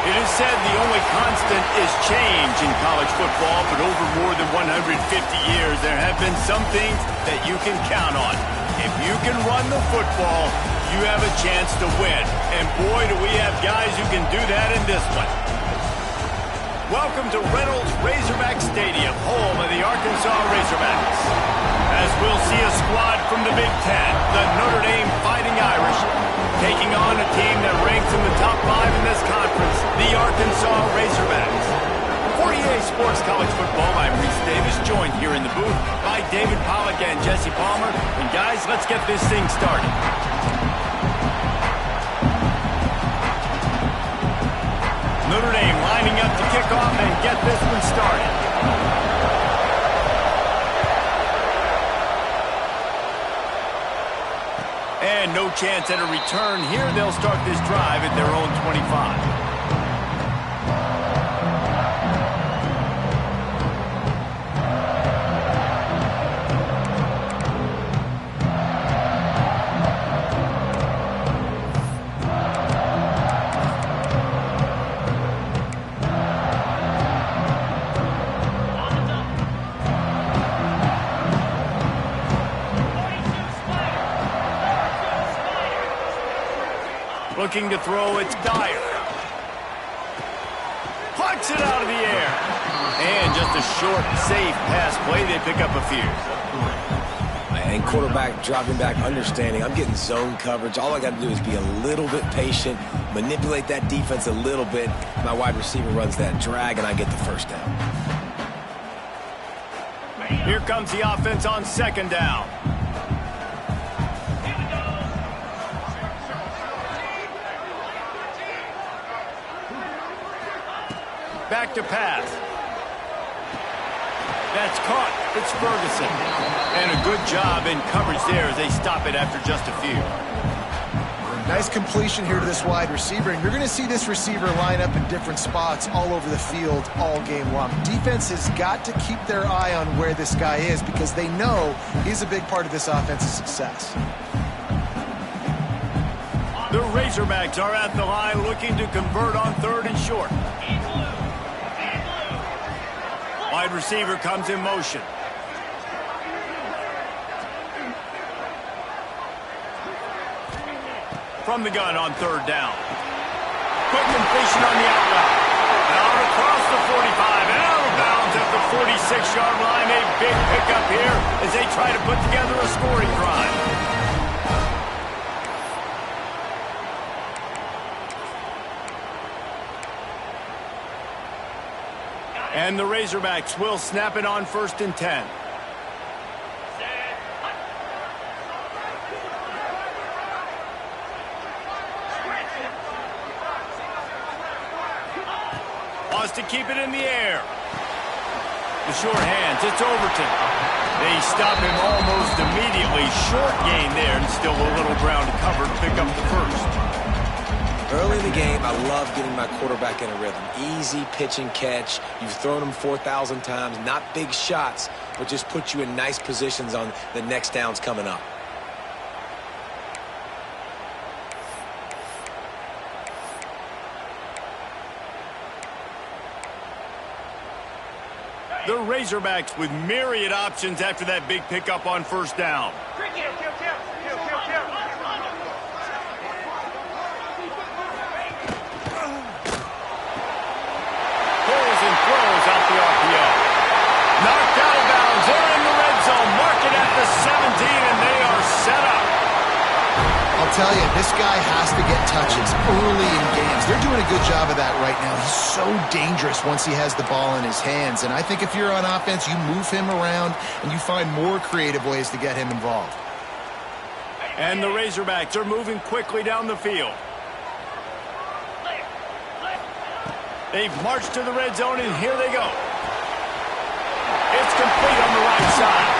It is said the only constant is change in college football, but over more than 150 years, there have been some things that you can count on. If you can run the football, you have a chance to win. And boy, do we have guys who can do that in this one. Welcome to Reynolds Razorback Stadium, home of the Arkansas Razorbacks. As we'll see a squad from the Big Ten, the Notre Dame Fighting Irish, taking on a team that ranks in the top 5 in this conference, the Arkansas Razorbacks. For EA Sports College Football, I'm Reese Davis, joined here in the booth by David Pollack and Jesse Palmer. And guys, let's get this thing started. Notre Dame lining up to kick off and get this one started. And no chance at a return here. They'll start this drive at their own 25. Looking to throw, it's Dyer. Plucks it out of the air. And just a short, safe pass play. They pick up a few. And quarterback dropping back, understanding. I'm getting zone coverage. All I got to do is be a little bit patient, manipulate that defense a little bit. My wide receiver runs that drag, and I get the first down. Here comes the offense on second down. Back to pass. That's caught. It's Ferguson. And a good job in coverage there as they stop it after just a few. Nice completion here to this wide receiver, and you're going to see this receiver line up in different spots all over the field all game long. Defense has got to keep their eye on where this guy is because they know he's a big part of this offense's success. The Razorbacks are at the line looking to convert on 3rd and short. Wide receiver comes in motion. From the gun on 3rd down. Quick completion on the out route. Out across the 45 and out of bounds at the 46-yard line. A big pickup here as they try to put together a scoring drive. And the Razorbacks will snap it on 1st and 10. Wants to keep it in the air. The short hands, it's Overton. They stop him almost immediately. Short gain there and still a little ground to cover to pick up the first. Early in the game, I love getting my quarterback in a rhythm. Easy pitch and catch. You've thrown them 4,000 times. Not big shots, but just put you in nice positions on the next downs coming up. The Razorbacks with myriad options after that big pickup on 1st down. Knocked out of bounds. They're in the red zone. Mark it at the 17, and they are set up. I'll tell you, this guy has to get touches early in games. They're doing a good job of that right now. He's so dangerous once he has the ball in his hands. And I think if you're on offense, you move him around and you find more creative ways to get him involved. And the Razorbacks are moving quickly down the field. They've marched to the red zone, and here they go. It's complete on the right side.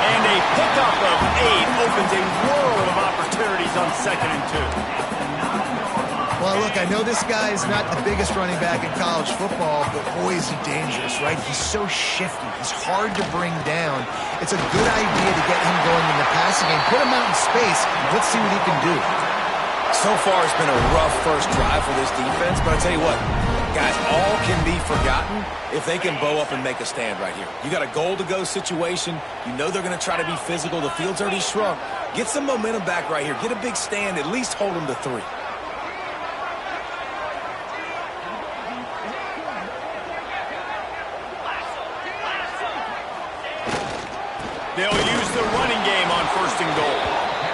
And a pickup of 8 opens a world of opportunities on 2nd and 2. Well, look, I know this guy is not the biggest running back in college football, but boy, is he dangerous, right? He's so shifty. He's hard to bring down. It's a good idea to get him going in the passing game. Put him out in space. Let's see what he can do. So far, it's been a rough first drive for this defense, but I tell you what, guys, all can be forgotten if they can bow up and make a stand right here. You got a goal-to-go situation. You know they're going to try to be physical. The field's already shrunk. Get some momentum back right here. Get a big stand. At least hold them to 3. They'll use the running game on 1st and goal.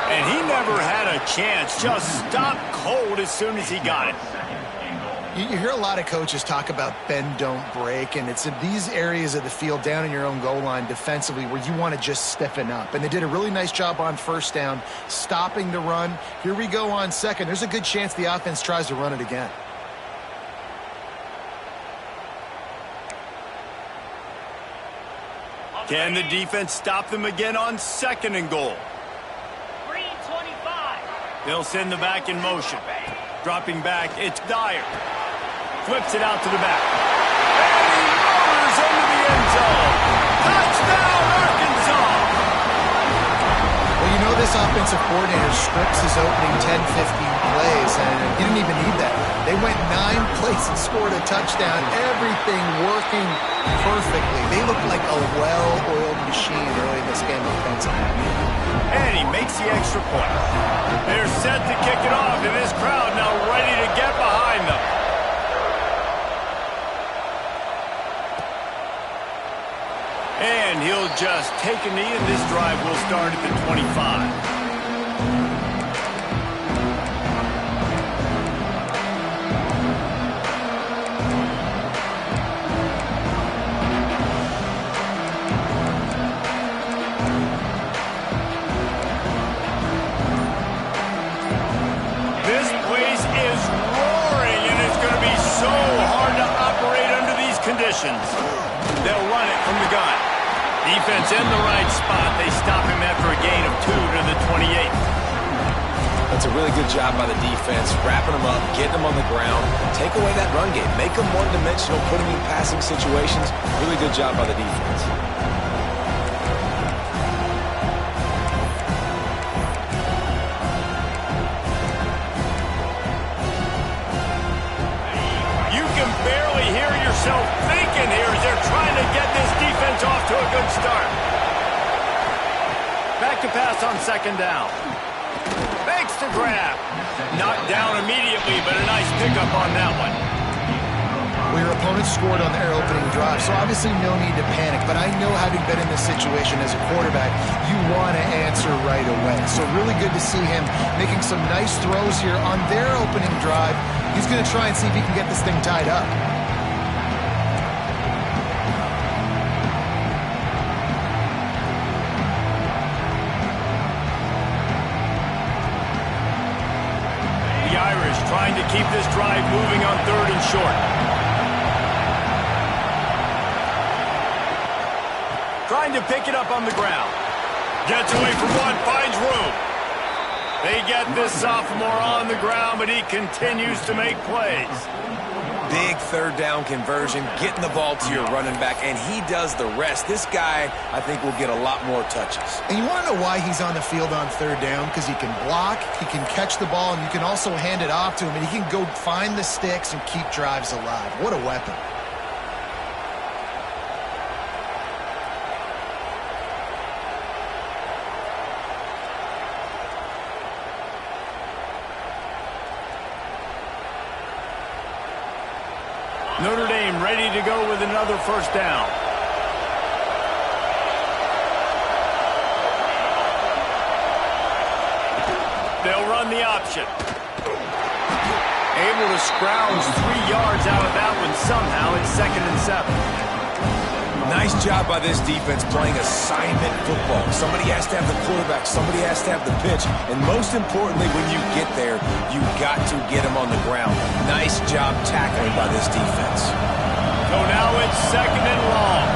And he never had a chance. Just stopped cold as soon as he got it. You hear a lot of coaches talk about bend, don't break, and it's in these areas of the field down in your own goal line defensively where you want to just stiffen up. And they did a really nice job on 1st down, stopping the run. Here we go on 2nd. There's a good chance the offense tries to run it again. Can the defense stop them again on 2nd and goal? They'll send the back in motion. Dropping back, it's Dyer. Flips it out to the back. And he motors into the end zone. Touchdown, Arkansas! Well, you know this offensive coordinator strips his opening 10, 15 plays, and he didn't even need that. They went 9 plays and scored a touchdown. Everything working perfectly. They look like a well-oiled machine early in this game offensively. And he makes the extra point. They're set to kick it off, and this crowd now ready to get behind them. And he'll just take a knee, and this drive will start at the 25. This place is roaring, and it's going to be so hard to operate under conditions. They'll run it from the gun. Defense in the right spot. They stop him after a gain of 2 to the 28. That's a really good job by the defense, wrapping them up, getting them on the ground, take away that run game, make them one-dimensional, put them in passing situations. Really good job by the defense. You can barely hear yourself thinking here as they're trying to get this defense off to a good start. Back to pass on second down. Makes the grab. Knocked down immediately, but a nice pickup on that one. Well, your opponent scored on their opening drive, so obviously no need to panic. But I know, having been in this situation as a quarterback, you want to answer right away. So really good to see him making some nice throws here on their opening drive. He's going to try and see if he can get this thing tied up. Trying to keep this drive moving on 3rd and short. Trying to pick it up on the ground. Gets away from one, finds room. They get this sophomore on the ground, but he continues to make plays. Big 3rd down conversion, getting the ball to your running back, and he does the rest. This guy, I think, will get a lot more touches. And you want to know why he's on the field on 3rd down? Because he can block, he can catch the ball, and you can also hand it off to him, and he can go find the sticks and keep drives alive. What a weapon. Notre Dame ready to go with another 1st down. They'll run the option. Able to scrounge 3 yards out of that one somehow. It's 2nd and 7. Nice job by this defense playing assignment football. Somebody has to have the quarterback. Somebody has to have the pitch. And most importantly, when you get there, you got to get him on the ground. Nice job tackling by this defense. So now it's 2nd and long.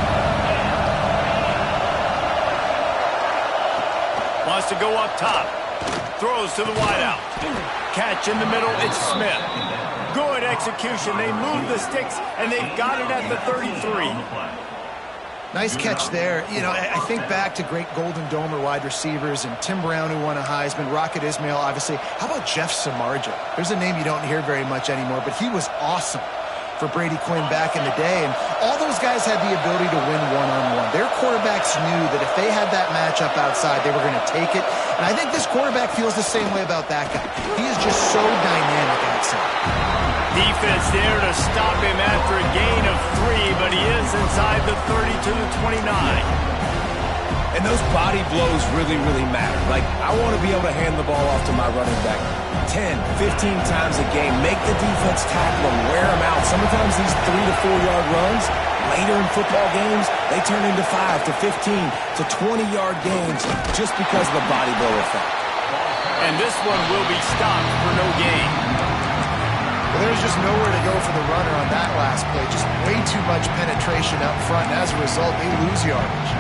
Wants to go up top. Throws to the wideout. Catch in the middle. It's Smith. Good execution. They move the sticks, and they've got it at the 33. Nice catch there. You know, I think back to great Golden Domer wide receivers and Tim Brown, who won a Heisman, Rocket Ismail, obviously. How about Jeff Samardzija? There's a name you don't hear very much anymore, but he was awesome for Brady Quinn back in the day. And all those guys had the ability to win one-on-one. Their quarterbacks knew that if they had that matchup outside, they were going to take it. And I think this quarterback feels the same way about that guy. He is just so dynamic outside. Defense there to stop him after a gain of 3, but he is inside the 30 to the 29. And those body blows really, really matter. Like, I want to be able to hand the ball off to my running back 10, 15 times a game. Make the defense tackle him, wear him out. Sometimes these 3 to 4 yard runs, later in football games, they turn into 5 to 15 to 20-yard gains just because of the body blow effect. And this one will be stopped for no gain. Well, there's just nowhere to go for the runner on that last play. Just way too much penetration up front, and as a result, they lose yardage.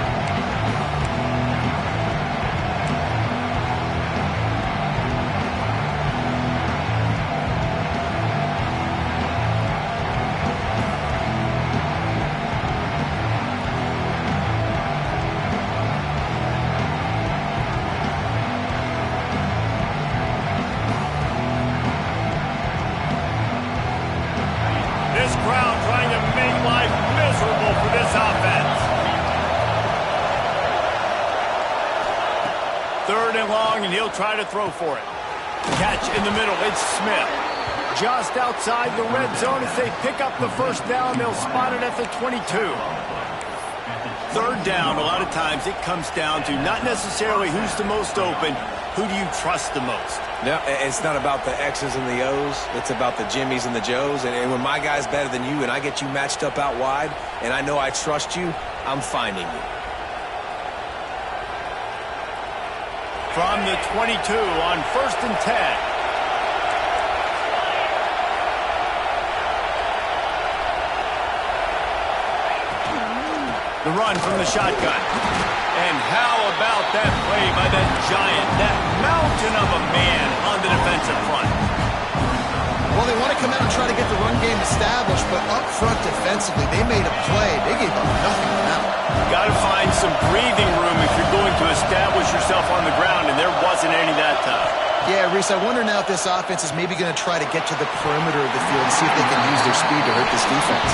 Try to throw for it. Catch in the middle. It's Smith. Just outside the red zone as they pick up the 1st down. They'll spot it at the 22. 3rd down, a lot of times it comes down to not necessarily who's the most open, who do you trust the most? No, it's not about the X's and the O's. It's about the Jimmys and the Joes. And when my guy's better than you and I get you matched up out wide and I know I trust you, I'm finding you. From the 22 on 1st and 10. The run from the shotgun. And how about that play by that giant, that mountain of a man on the defensive front? Well, they want to come out and try to get the run game established, but up front defensively, they made a play. They gave up nothing on that one. Got to find some breathing room if you're going to establish yourself on the ground, and there wasn't any that time. Yeah, Reese, I wonder now if this offense is maybe going to try to get to the perimeter of the field and see if they can use their speed to hurt this defense.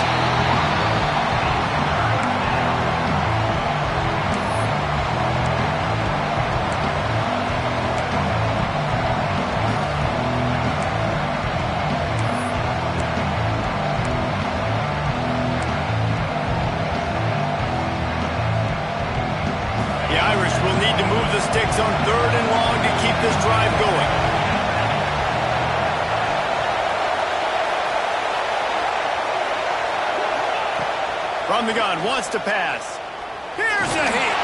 The Irish will need to move the sticks on 3rd and long to keep this drive going. From the gun, wants to pass. Here's a hit.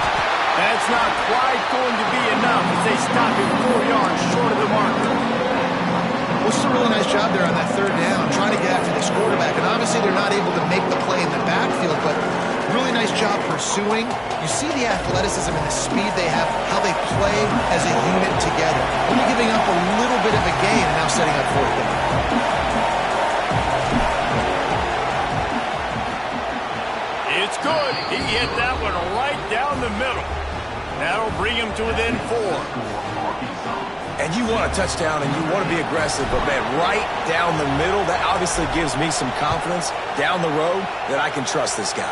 That's not quite going to be enough as they stop him 4 yards short of the marker. Well, it's a really nice job there on that 3rd down, trying to get after this quarterback. And obviously they're not able to make the play in the backfield, but really nice job pursuing. You see the athleticism and the speed they have, how they play as a unit together. Only giving up a little bit of a gain and now setting up 4th down. It's good. He hit that one right down the middle. That'll bring him to within 4. And you want a touchdown and you want to be aggressive, but, man, right down the middle, that obviously gives me some confidence down the road that I can trust this guy.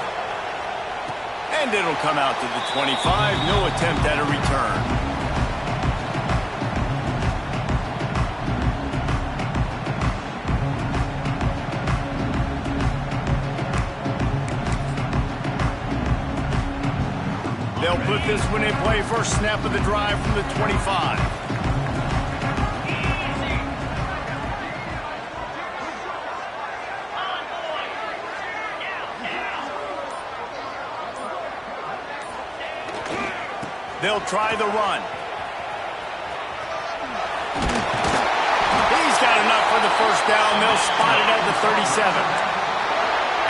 And it'll come out to the 25. No attempt at a return. They'll put this one in play. First snap of the drive from the 25. They'll try the run. He's got enough for the first down. They'll spot it at the 37.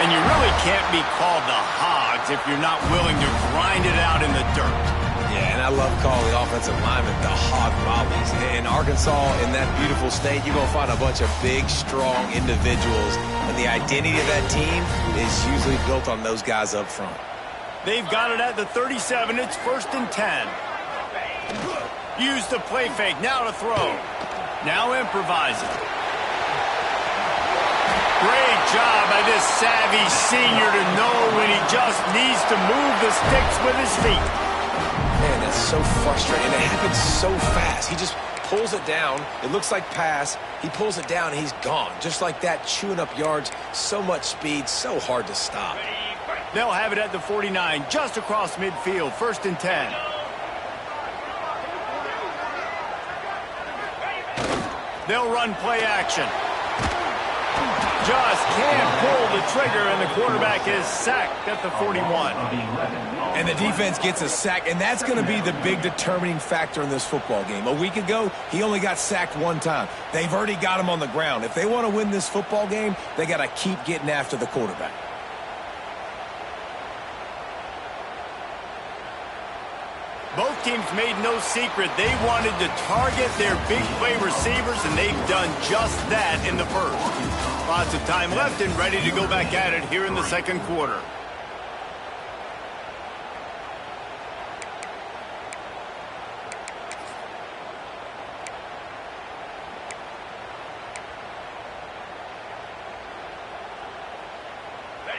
And you really can't be called the Hogs if you're not willing to grind it out in the dirt. Yeah, and I love calling the offensive linemen the hog mollies. In Arkansas, in that beautiful state, you're going to find a bunch of big, strong individuals. And the identity of that team is usually built on those guys up front. They've got it at the 37. It's 1st and 10. Use the play fake. Now to throw. Now improvising. Great job by this savvy senior to know when he just needs to move the sticks with his feet. Man, that's so frustrating. And it happens so fast. He just pulls it down. It looks like pass. He pulls it down, and he's gone. Just like that, chewing up yards. So much speed, so hard to stop. They'll have it at the 49, just across midfield, 1st and 10. They'll run play action. Just can't pull the trigger, and the quarterback is sacked at the 41. And the defense gets a sack, and that's going to be the big determining factor in this football game. A week ago, he only got sacked 1 time. They've already got him on the ground. If they want to win this football game, they got to keep getting after the quarterback. Both teams made no secret they wanted to target their big play receivers, and they've done just that in the first. Lots of time left and ready to go back at it here in the 2nd quarter.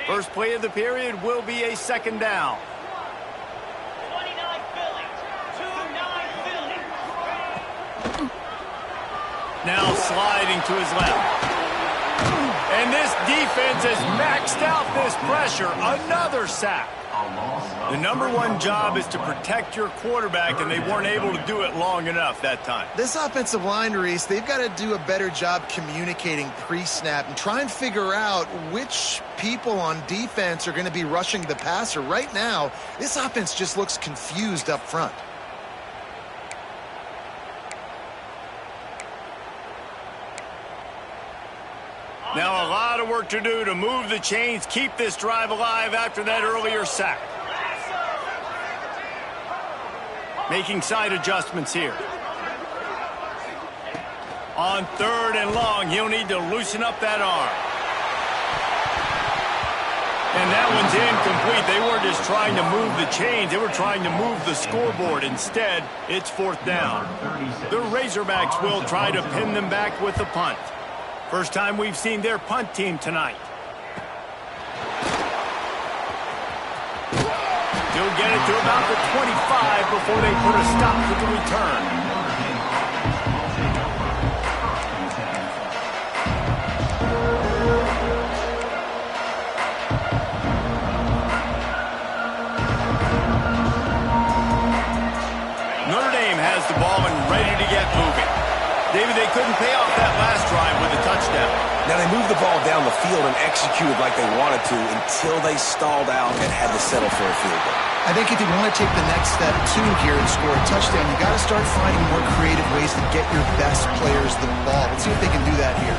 First play of the period will be a 2nd down. Now sliding to his left. And this defense has maxed out this pressure. Another sack. The #1 job is to protect your quarterback, and they weren't able to do it long enough that time. This offensive line, Reese, they've got to do a better job communicating pre-snap and try and figure out which people on defense are going to be rushing the passer. Right now, this offense just looks confused up front. Now a lot of work to do to move the chains, keep this drive alive after that earlier sack. Making side adjustments here. On 3rd and long, he'll need to loosen up that arm. And that one's incomplete. They weren't just trying to move the chains. They were trying to move the scoreboard. Instead, it's 4th down. The Razorbacks will try to pin them back with the punt. First time we've seen their punt team tonight. He'll get it to about the 25 before they put a stop to the return. Notre Dame has the ball and ready to get moving. David, they couldn't pay off that last drive with a touchdown. Now, they moved the ball down the field and executed like they wanted to until they stalled out and had to settle for a field goal. I think if you want to take the next step too here and score a touchdown, you got to start finding more creative ways to get your best players the ball. Let's see if they can do that here.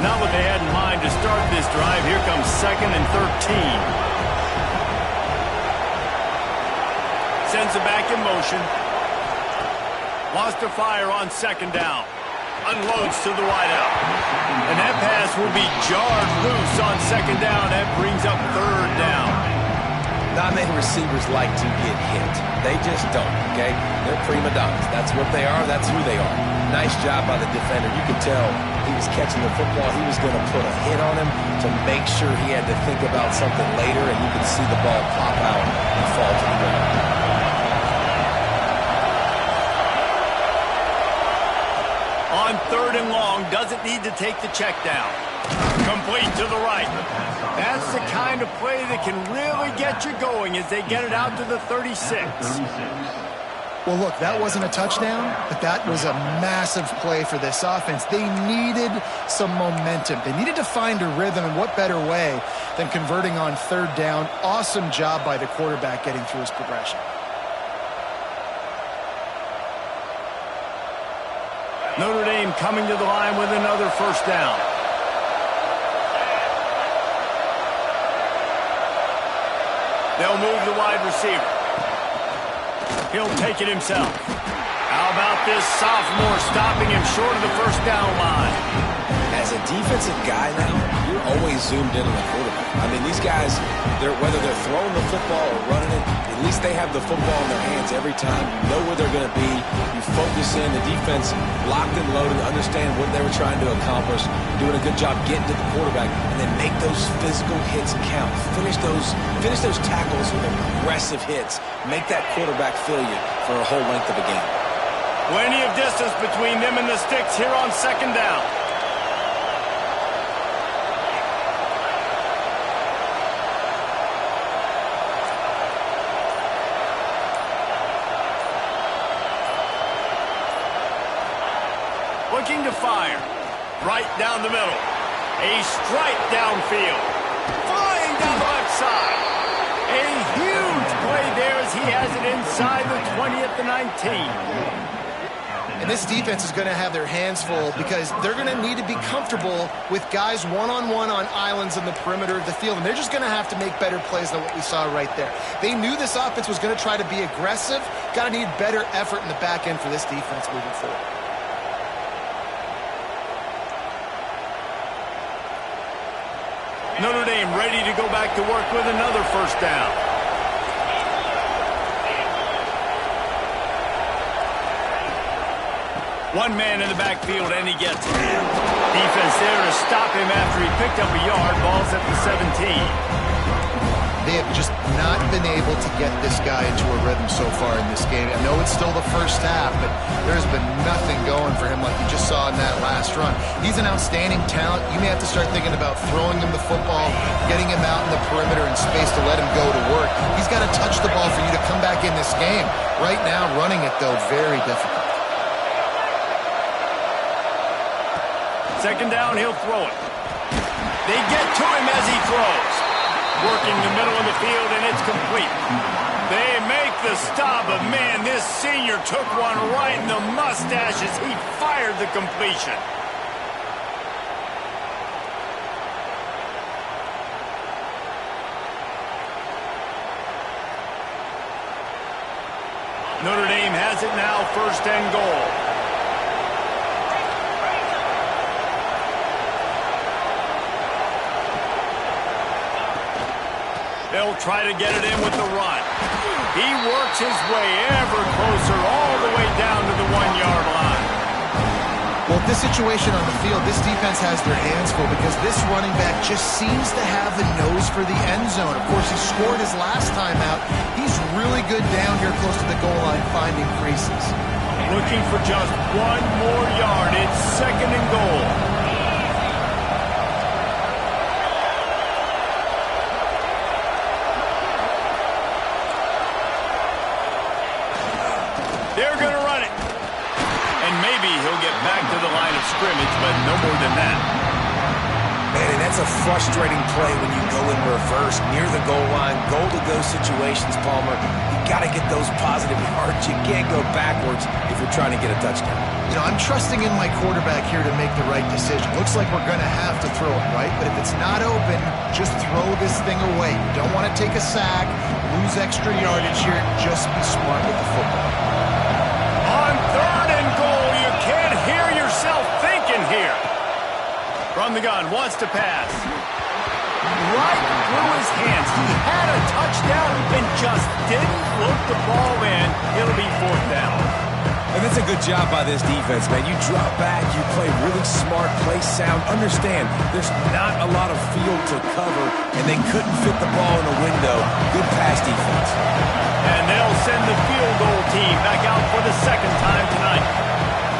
Not what they had in mind to start this drive. Here comes 2nd and 13. Sends it back in motion. Lost to fire on 2nd down. Unloads to the wideout. And that pass will be jarred loose on 2nd down. That brings up 3rd down. Not many receivers like to get hit. They just don't, okay? They're prima donnas. That's what they are. That's who they are. Nice job by the defender. You could tell he was catching the football. He was going to put a hit on him to make sure he had to think about something later, and you could see the ball pop out and fall to the ground. On 3rd and long, doesn't need to take the check down. Complete to the right. That's the kind of play that can really get you going as they get it out to the 36. Well, look, that wasn't a touchdown, but that was a massive play for this offense. They needed some momentum. They needed to find a rhythm, and what better way than converting on 3rd down. Awesome job by the quarterback getting through his progression. Notre Dame coming to the line with another 1st down. They'll move the wide receiver. He'll take it himself. How about this sophomore stopping him short of the 1st down line? As a defensive guy now, you're always zoomed in on the quarterback. I mean, these guys, whether they're throwing the football or running it, at least they have the football in their hands every time. You know where they're going to be. You focus in. The defense locked and loaded, understand what they were trying to accomplish, doing a good job getting to the quarterback, and then make those physical hits count. Finish those tackles with aggressive hits. Make that quarterback feel you for a whole length of a game. Plenty of distance between them and the sticks here on 2nd down. Looking to fire. Right down the middle. A strike downfield. Flying down the left side. A huge play there as he has it inside the 20 at the 19. And this defense is going to have their hands full because they're going to need to be comfortable with guys one-on-one on islands in the perimeter of the field. And they're just going to have to make better plays than what we saw right there. They knew this offense was going to try to be aggressive. Got to need better effort in the back end for this defense moving forward. Notre Dame ready to go back to work with another 1st down. One man in the backfield, and he gets it. Defense there to stop him after he picked up a yard. Ball's at the 17. They have just not been able to get this guy into a rhythm so far in this game. I know it's still the first half, but there's been nothing going for him like you just saw in that last run. He's an outstanding talent. You may have to start thinking about throwing him the football, getting him out in the perimeter in space to let him go to work. He's got to touch the ball for you to come back in this game. Right now, running it, though, very difficult. 2nd down, he'll throw it. They get to him as he throws. working the middle of the field, and it's complete. They make the stop, but man, this senior took one right in the mustache as he fired the completion. Notre Dame has it now, 1st and goal. They'll try to get it in with the run. He works his way ever closer all the way down to the 1-yard line. Well, this situation on the field, this defense has their hands full because this running back just seems to have the nose for the end zone. Of course, he scored his last time out. He's really good down here close to the goal line finding creases. Looking for just one more yard. It's 2nd and goal. They're going to run it. And maybe he'll get back to the line of scrimmage, but no more than that. Man, and that's a frustrating play when you go in reverse near the goal line, goal-to-go situations, Palmer. You got to get those positive yards. You can't go backwards if you're trying to get a touchdown. You know, I'm trusting in my quarterback here to make the right decision. Looks like we're going to have to throw it, right? But if it's not open, just throw this thing away. You don't want to take a sack, lose extra yardage here. Just be smart with the football. On 3rd and goal, you can't hear yourself thinking here. From the gun, wants to pass. Right through his hands. He had a touchdown and just didn't look the ball in. It'll be 4th down. And that's a good job by this defense, man. You drop back, you play really smart, play sound. Understand, there's not a lot of field to cover, and they couldn't fit the ball in the window. Good pass defense. And they'll send the field goal team back out for the 2nd time tonight.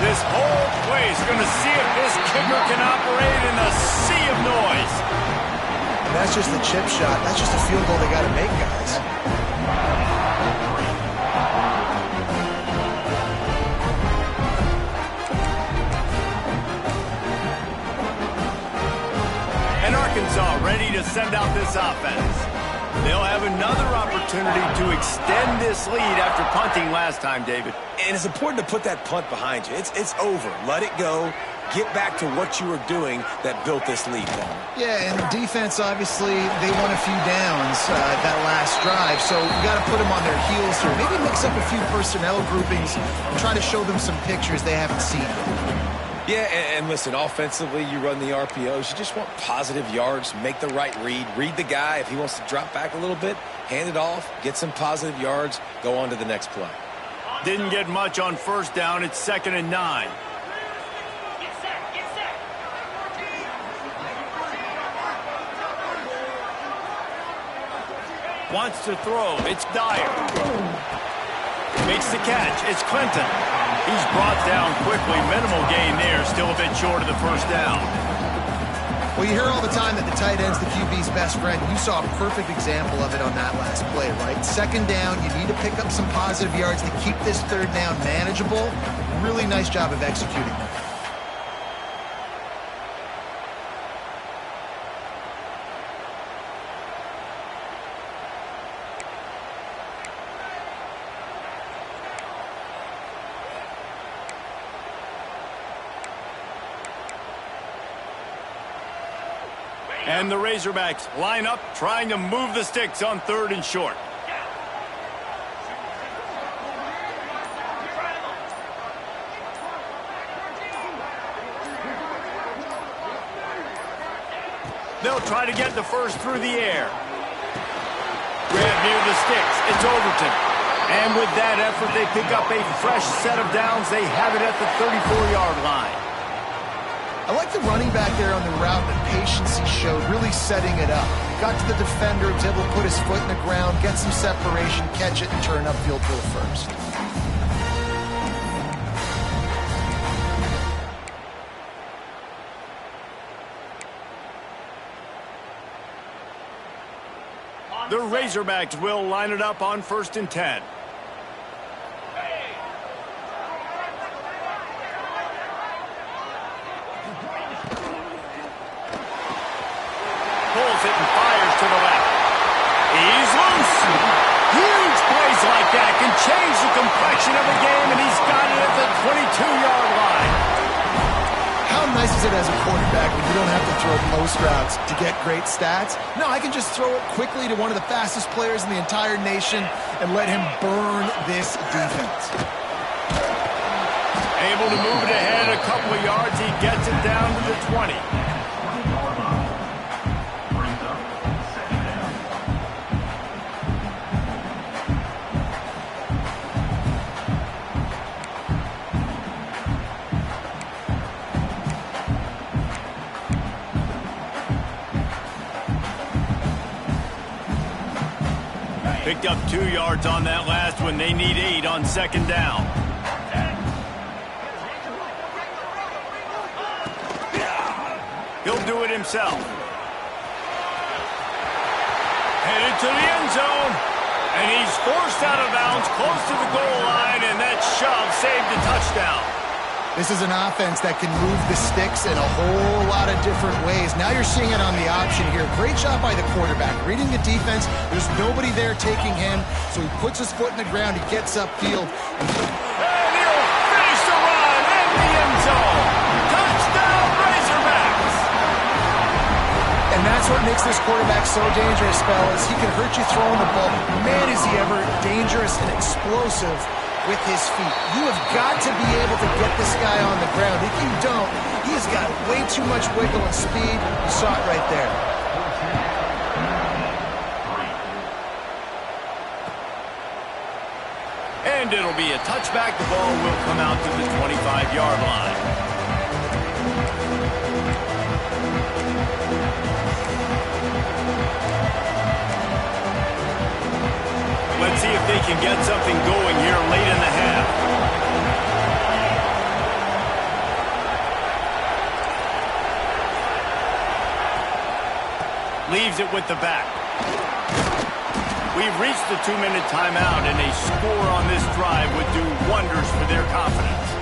This whole play is going to see if this kicker can operate in a sea of noise. And that's just a chip shot. That's just a field goal they got to make, guys. And Arkansas ready to send out this offense. They'll have another opportunity to extend this lead after punting last time, David. And it's important to put that punt behind you. It's over. Let it go. Get back to what you were doing that built this lead, Paul. Yeah, and the defense, obviously, they won a few downs that last drive, so you got to put them on their heels here. Maybe mix up a few personnel groupings and try to show them some pictures they haven't seen. Yeah, and listen, offensively, you run the RPOs. You just want positive yards, make the right read the guy. If he wants to drop back a little bit, hand it off, get some positive yards, go on to the next play. Didn't get much on 1st down. It's 2nd and 9. Wants to throw. It's Dyer. Makes the catch. It's Clinton. He's brought down quickly. Minimal gain there. Still a bit short of the 1st down. Well, you hear all the time that the tight end's the QB's best friend. You saw a perfect example of it on that last play, right? 2nd down, you need to pick up some positive yards to keep this 3rd down manageable. Really nice job of executing that. And the Razorbacks line up, trying to move the sticks on 3rd and short. They'll try to get the first through the air. Grab near the sticks. It's Overton. And with that effort, they pick up a fresh set of downs. They have it at the 34-yard line. I like the running back there on the route and the patience he showed, really setting it up. Got to the defender, was able to put his foot in the ground, get some separation, catch it, and turn upfield for the first. The Razorbacks will line it up on 1st and 10. Pulls it and fires to the left. change the complexion of the game, and he's got it at the 22-yard line. How nice is it as a quarterback when you don't have to throw post routes to get great stats? No, I can just throw it quickly to one of the fastest players in the entire nation and let him burn this defense. Able to move it ahead a couple of yards. He gets it down to the 20. Picked up 2 yards on that last one. They need 8 on second down. He'll do it himself. Headed to the end zone. And he's forced out of bounds close to the goal line, and that shove saved a touchdown. This is an offense that can move the sticks in a whole lot of different ways. Now you're seeing it on the option here. Great job by the quarterback. Reading the defense, there's nobody there taking him, so he puts his foot in the ground, he gets upfield. And he'll finish the run in the end zone. Touchdown, Razorbacks! And that's what makes this quarterback so dangerous, fellas. He can hurt you throwing the ball. Man, is he ever dangerous and explosive with his feet. You have got to be able to get this guy on the ground. If you don't, he's got way too much wiggle and speed. You saw it right there. And it'll be a touchback. The ball will come out to the 25-yard line. Let's see if they can get something going here late in the half. Leaves it with the back. We've reached the 2-minute timeout, and a score on this drive would do wonders for their confidence.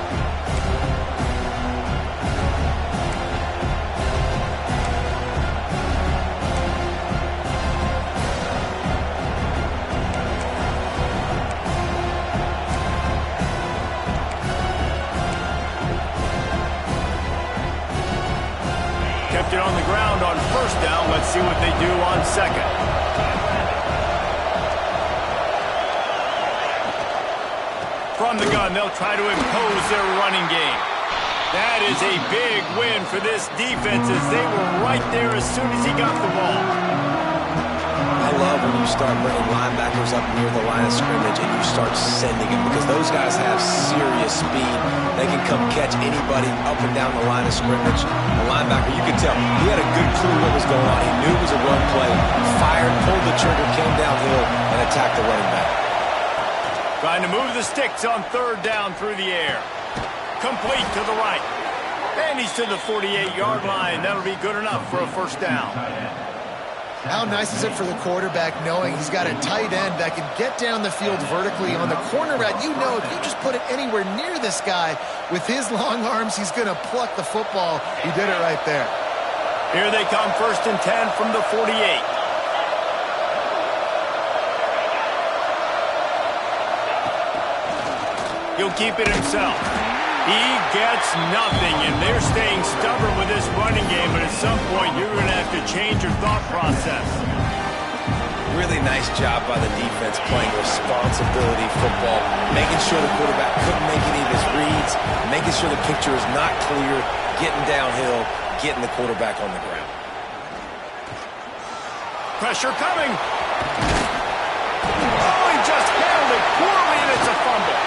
Kept it on the ground on first down. Let's see what they do on second. From the gun, they'll try to impose their running game. That is a big win for this defense as they were right there as soon as he got the ball. I love when you start bringing linebackers up near the line of scrimmage and you start sending them because those guys have serious speed. They can come catch anybody up and down the line of scrimmage. The linebacker, you can tell, he had a good clue what was going on. He knew it was a run play, fired, pulled the trigger, came downhill, and attacked the running back. Trying to move the sticks on third down through the air. Complete to the right. And he's to the 48-yard line. That'll be good enough for a first down. How nice is it for the quarterback knowing he's got a tight end that can get down the field vertically on the corner route? You know, if you just put it anywhere near this guy with his long arms, he's going to pluck the football. He did it right there. Here they come, 1st and 10 from the 48. He'll keep it himself. He gets nothing, and they're staying stubborn with this running game, but at some point you're going to have to change your thought process. Really nice job by the defense playing responsibility football, making sure the quarterback couldn't make any of his reads, making sure the picture is not clear, getting downhill, getting the quarterback on the ground. Pressure coming. Oh, he just handled it poorly, and it's a fumble.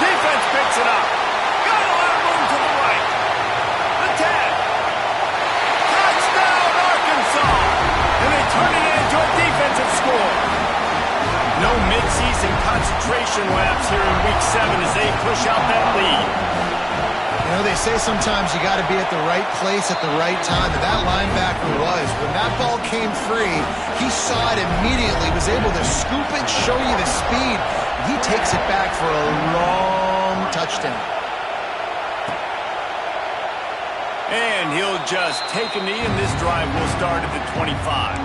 Defense picks it up. Got a lot of room to the right. The 10. Touchdown, Arkansas. And they turn it into a defensive score. No midseason concentration laps here in Week 7 as they push out that lead. You know, they say sometimes you got to be at the right place at the right time, and that linebacker was. When that ball came free, he saw it immediately, was able to scoop it, show you the speed. He takes it back for a long touchdown. And he'll just take a knee, and this drive will start at the 25.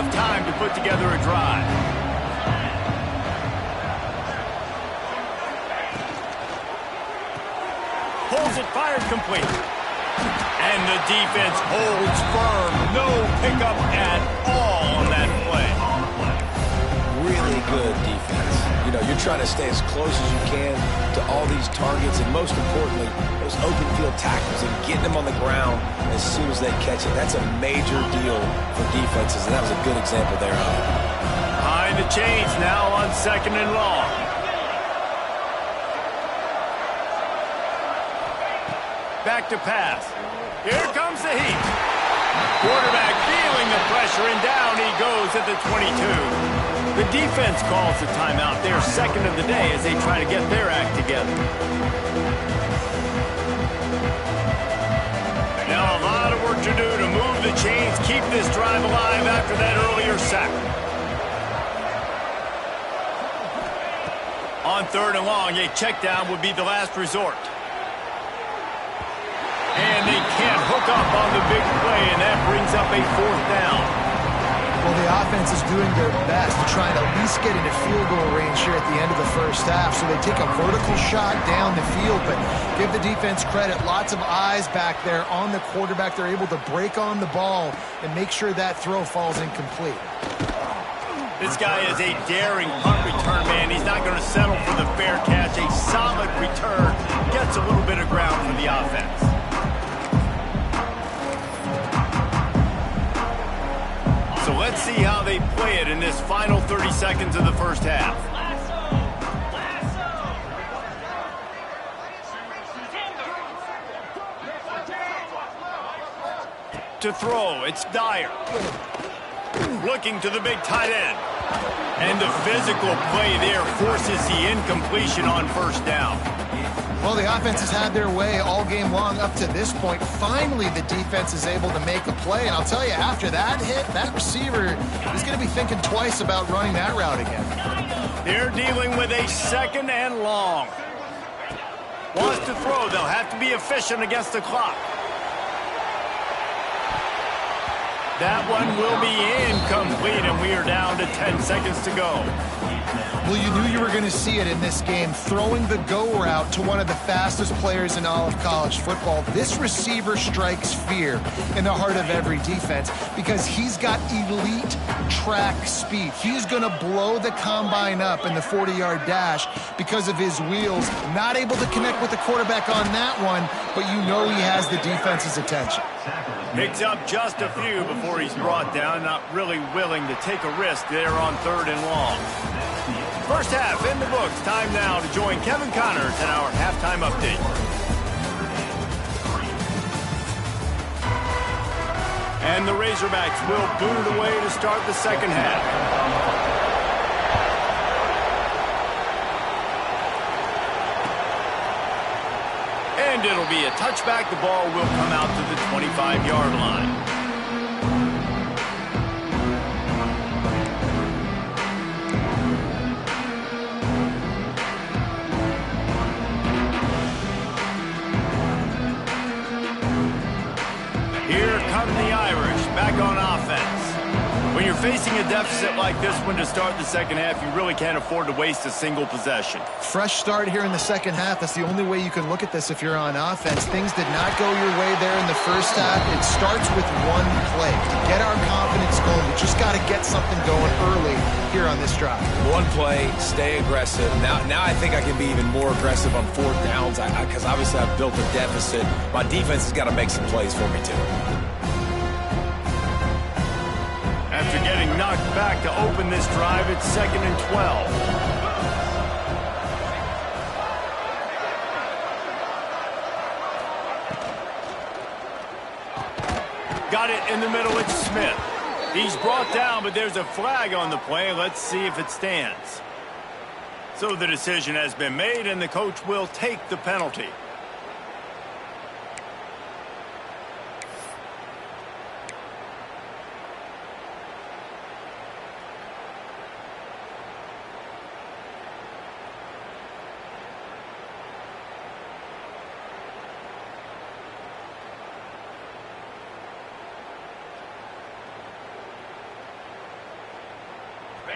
enough time to put together a drive. Pulls it, fired complete. And the defense holds firm. No pickup at all on that play. Really good defense. You know, you're trying to stay as close as you can to all these targets, and most importantly, those open field tackles and getting them on the ground as soon as they catch it. That's a major deal for defenses, and that was a good example there of it. Behind the chains now on 2nd and long. Back to pass. Here comes the heat. Quarterback feeling the pressure, and down he goes at the 22. The defense calls the timeout. They're second of the day as they try to get their act together. Now a lot of work to do to move the chains, keep this drive alive after that earlier sack. On 3rd and long, a check down would be the last resort. And they can't hook up on the big play, and that brings up a 4th down. Well, the offense is doing their best to try and at least get into field goal range here at the end of the first half. So they take a vertical shot down the field, but give the defense credit. Lots of eyes back there on the quarterback. They're able to break on the ball and make sure that throw falls incomplete. This guy is a daring punt return man. He's not going to settle for the fair catch. A solid return gets a little bit of ground for the offense. So let's see how they play it in this final 30 seconds of the first half. To throw, it's Dyer. Looking to the big tight end. And the physical play there forces the incompletion on 1st down. Well, the offense has had their way all game long up to this point. Finally, the defense is able to make a play. And I'll tell you, after that hit, that receiver is going to be thinking twice about running that route again. They're dealing with a 2nd and long. Wants to throw. They'll have to be efficient against the clock. That one will be incomplete, and we are down to 10 seconds to go. Well, you knew you were going to see it in this game, throwing the go route to one of the fastest players in all of college football. This receiver strikes fear in the heart of every defense because he's got elite track speed. He's going to blow the combine up in the 40-yard dash because of his wheels. Not able to connect with the quarterback on that one, but you know he has the defense's attention. Picks up just a few before he's brought down, not really willing to take a risk there on 3rd and long. First half in the books. Time now to join Kevin Connors in our halftime update. And the Razorbacks will boot it away to start the second half. And it'll be a touchback. The ball will come out to the 25-yard line. Here come the Irish back on offense. When you're facing a deficit like this one to start the second half, you really can't afford to waste a single possession. Fresh start here in the second half. That's the only way you can look at this if you're on offense. Things did not go your way there in the first half. It starts with one play. To get our confidence going, we just got to get something going early here on this drive. One play, stay aggressive. Now I think I can be even more aggressive on 4th downs because obviously I've built a deficit. My defense has got to make some plays for me too. After getting knocked back to open this drive, it's 2nd and 12. Got it in the middle, it's Smith. He's brought down, but there's a flag on the play. Let's see if it stands. So the decision has been made, and the coach will take the penalty.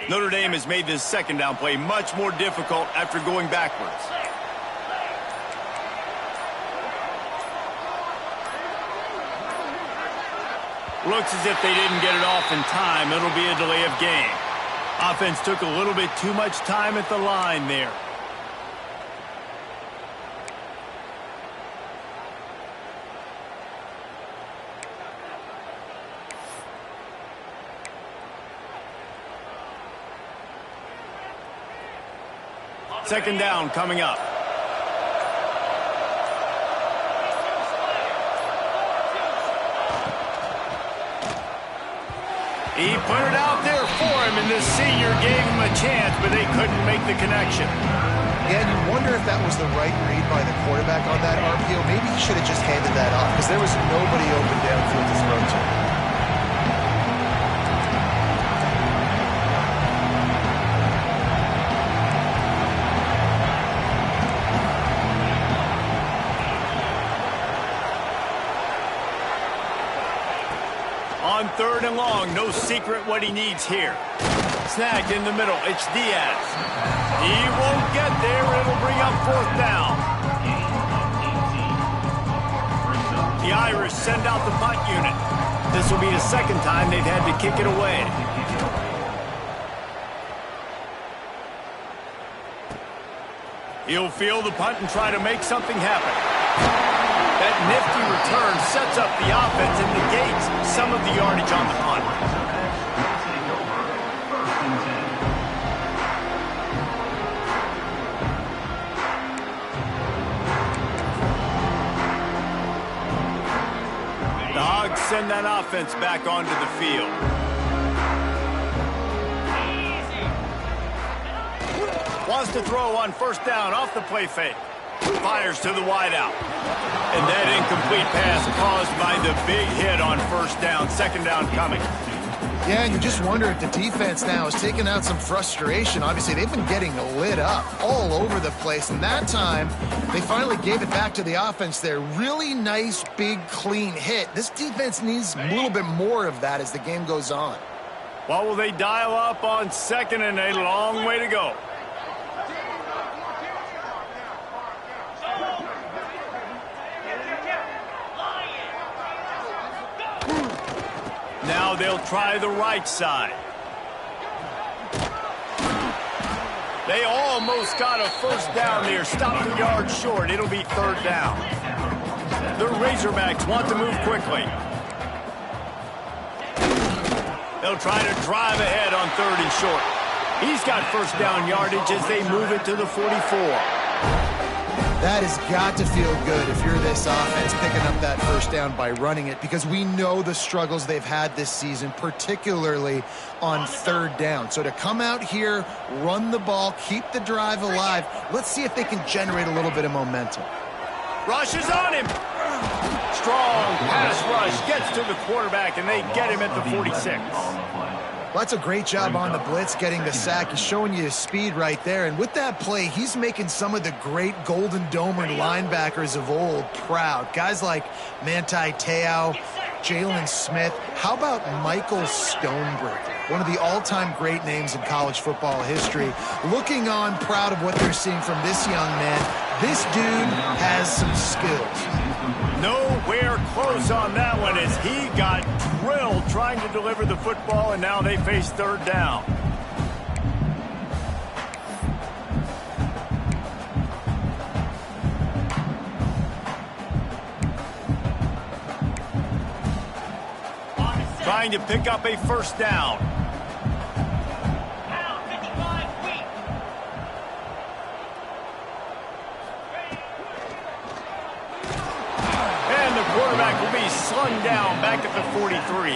Notre Dame has made this second down play much more difficult after going backwards. Looks as if they didn't get it off in time. It'll be a delay of game. Offense took a little bit too much time at the line there. Second down coming up. He put it out there for him, and the senior gave him a chance, but they couldn't make the connection. Yeah, and you wonder if that was the right read by the quarterback on that RPO. Maybe he should have just handed that off because there was nobody open downfield to throw to. On third and long, no secret what he needs here. Snagged in the middle, it's Diaz. He won't get there, it'll bring up fourth down. The Irish send out the punt unit. This will be the second time they've had to kick it away. He'll field the punt and try to make something happen. That nifty return sets up the offense and negates some of the yardage on the punt. The Hogs send that offense back onto the field. Wants to throw on first down off the play fake. Fires to the wideout. And that incomplete pass caused by the big hit on first down. Second down coming. Yeah, and you just wonder if the defense now is taking out some frustration. Obviously, they've been getting lit up all over the place. And that time, they finally gave it back to the offense there. Really nice, big, clean hit. This defense needs a little bit more of that as the game goes on. What will they dial up on second and a long way to go? Now they'll try the right side. They almost got a first down there. Stopped a yard short. It'll be third down. The Razorbacks want to move quickly. They'll try to drive ahead on third and short. He's got first down yardage as they move it to the 44. That has got to feel good if you're this offense picking up that first down by running it, because we know the struggles they've had this season, particularly on third down. So to come out here, run the ball, keep the drive alive, let's see if they can generate a little bit of momentum. Rush is on him. Strong pass rush gets to the quarterback, and they get him at the 46. Well, that's a great job on the blitz, getting the sack. He's showing you his speed right there. And with that play, he's making some of the great Golden Domer linebackers of old proud. Guys like Manti Te'o, Jalen Smith. How about Michael Stonebreaker? One of the all-time great names in college football history. Looking on, proud of what they're seeing from this young man. This dude has some skills. Nowhere close on that one as he got drilled trying to deliver the football, and now they face third down. Trying to pick up a first down. Quarterback will be slung down back at the 43.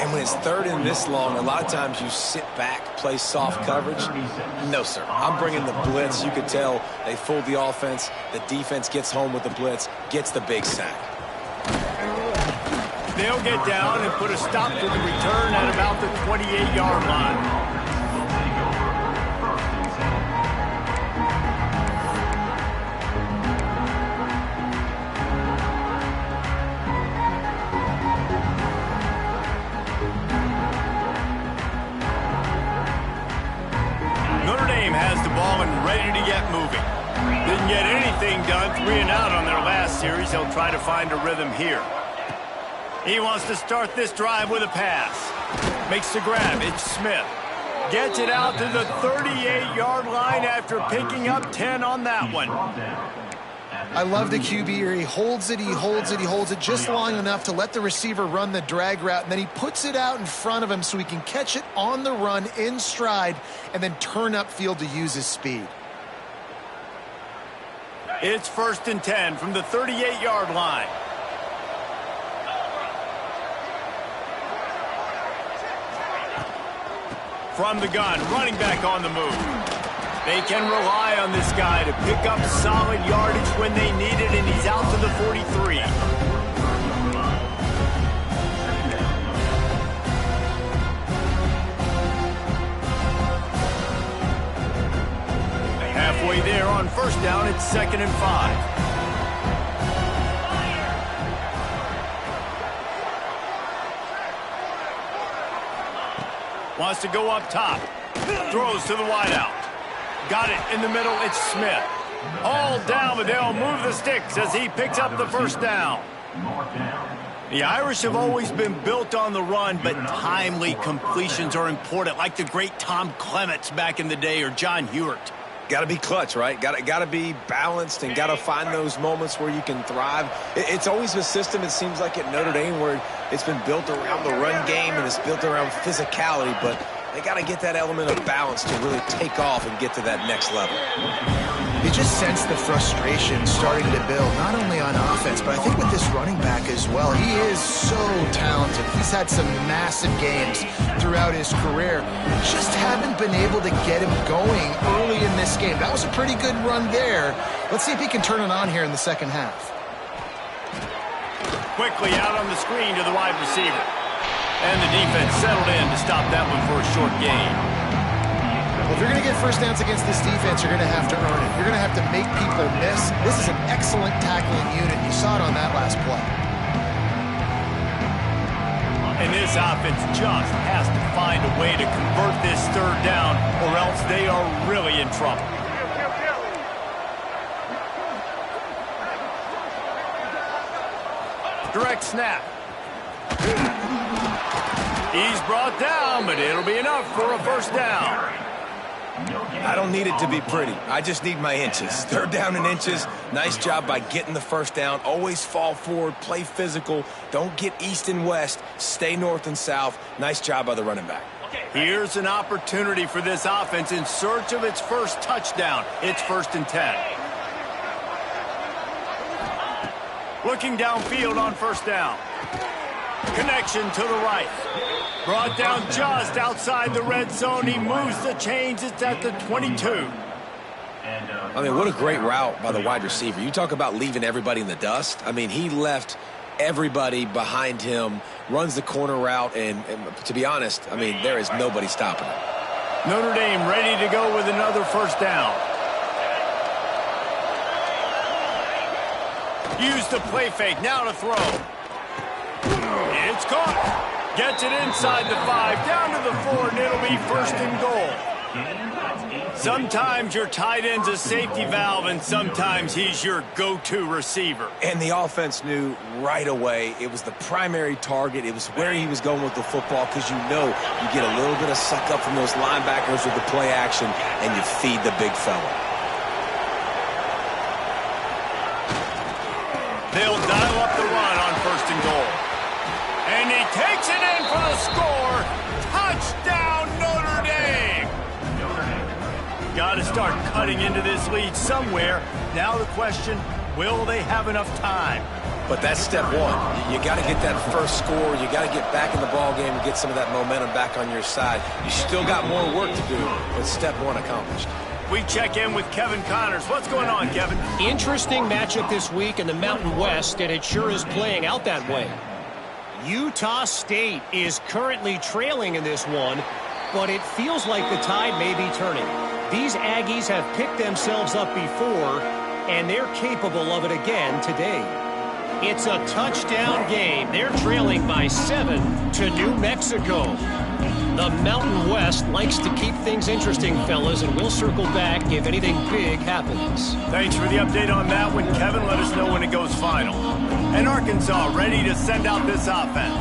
And when it's third and this long, a lot of times you sit back, play soft coverage. No, sir. I'm bringing the blitz. You could tell they fooled the offense. The defense gets home with the blitz, gets the big sack. They'll get down and put a stop to the return at about the 28-yard line. ball and ready to get moving. Didn't get anything done, 3 and out on their last series. He'll try to find a rhythm here. He wants to start this drive with a pass. Makes the grab. It's Smith. Gets it out to the 38-yard line after picking up 10 on that one. I love the QB here. He holds it, he holds it, he holds it just long enough to let the receiver run the drag route, and then he puts it out in front of him so he can catch it on the run in stride and then turn upfield to use his speed. It's 1st and 10 from the 38-yard line. From the gun, running back on the move. They can rely on this guy to pick up solid yardage when they need it, and he's out to the 43. Halfway there on 1st down, it's 2nd and 5. Wants to go up top. Throws to the wideout. Got it in the middle. It's Smith. All down, but they'll move the sticks as he picks up the 1st down. The Irish have always been built on the run, but timely completions are important, like the great Tom Clements back in the day or John Hewart. Got to be clutch, right? Got to be balanced and got to find those moments where you can thrive. It's always a system, it seems like, at Notre Dame where it's been built around the run game and it's built around physicality, but they got to get that element of balance to really take off and get to that next level. You just sense the frustration starting to build, not only on offense, but I think with this running back as well. He is so talented. He's had some massive games throughout his career. Just haven't been able to get him going early in this game. That was a pretty good run there. Let's see if he can turn it on here in the second half. Quickly out on the screen to the wide receiver. And the defense settled in to stop that one for a short gain. Well, if you're going to get 1st downs against this defense, you're going to have to earn it. You're going to have to make people miss. This is an excellent tackling unit. You saw it on that last play. And this offense just has to find a way to convert this 3rd down, or else they are really in trouble. Direct snap. He's brought down, but it'll be enough for a 1st down. I don't need it to be pretty. I just need my inches. 3rd down in inches. Nice job by getting the 1st down. Always fall forward, play physical. Don't get east and west. Stay north and south. Nice job by the running back. Here's an opportunity for this offense in search of its 1st touchdown. It's 1st and 10. Looking downfield on 1st down. Connection to the right. Brought down just outside the red zone. He moves the chains. It's at the 22. I mean, what a great route by the wide receiver. You talk about leaving everybody in the dust. I mean, he left everybody behind him, runs the corner route, and to be honest, I mean, there is nobody stopping him. Notre Dame ready to go with another 1st down. Use the play fake. Now to throw. It's caught. Gets it inside the 5, down to the 4, and it'll be 1st and goal. Sometimes your tight end's a safety valve, and sometimes he's your go-to receiver. And the offense knew right away it was the primary target. It was where he was going with the football because you know you get a little bit of suck up from those linebackers with the play action, and you feed the big fella. They'll dial up the run on 1st and goal. And he takes it in for the score. Touchdown, Notre Dame. Got to start cutting into this lead somewhere. Now the question, will they have enough time? But that's step one. You got to get that 1st score. You got to get back in the ball game and get some of that momentum back on your side. You still got more work to do, but step one accomplished. We check in with Kevin Connors. What's going on, Kevin? Interesting matchup this week in the Mountain West, and it sure is playing out that way. Utah State is currently trailing in this one, but it feels like the tide may be turning. These Aggies have picked themselves up before, and they're capable of it again today. It's a touchdown game. They're trailing by 7 to New Mexico. The Mountain West likes to keep things interesting, fellas, and we'll circle back if anything big happens. Thanks for the update on that one, Kevin. Let us know when it goes final. And Arkansas ready to send out this offense.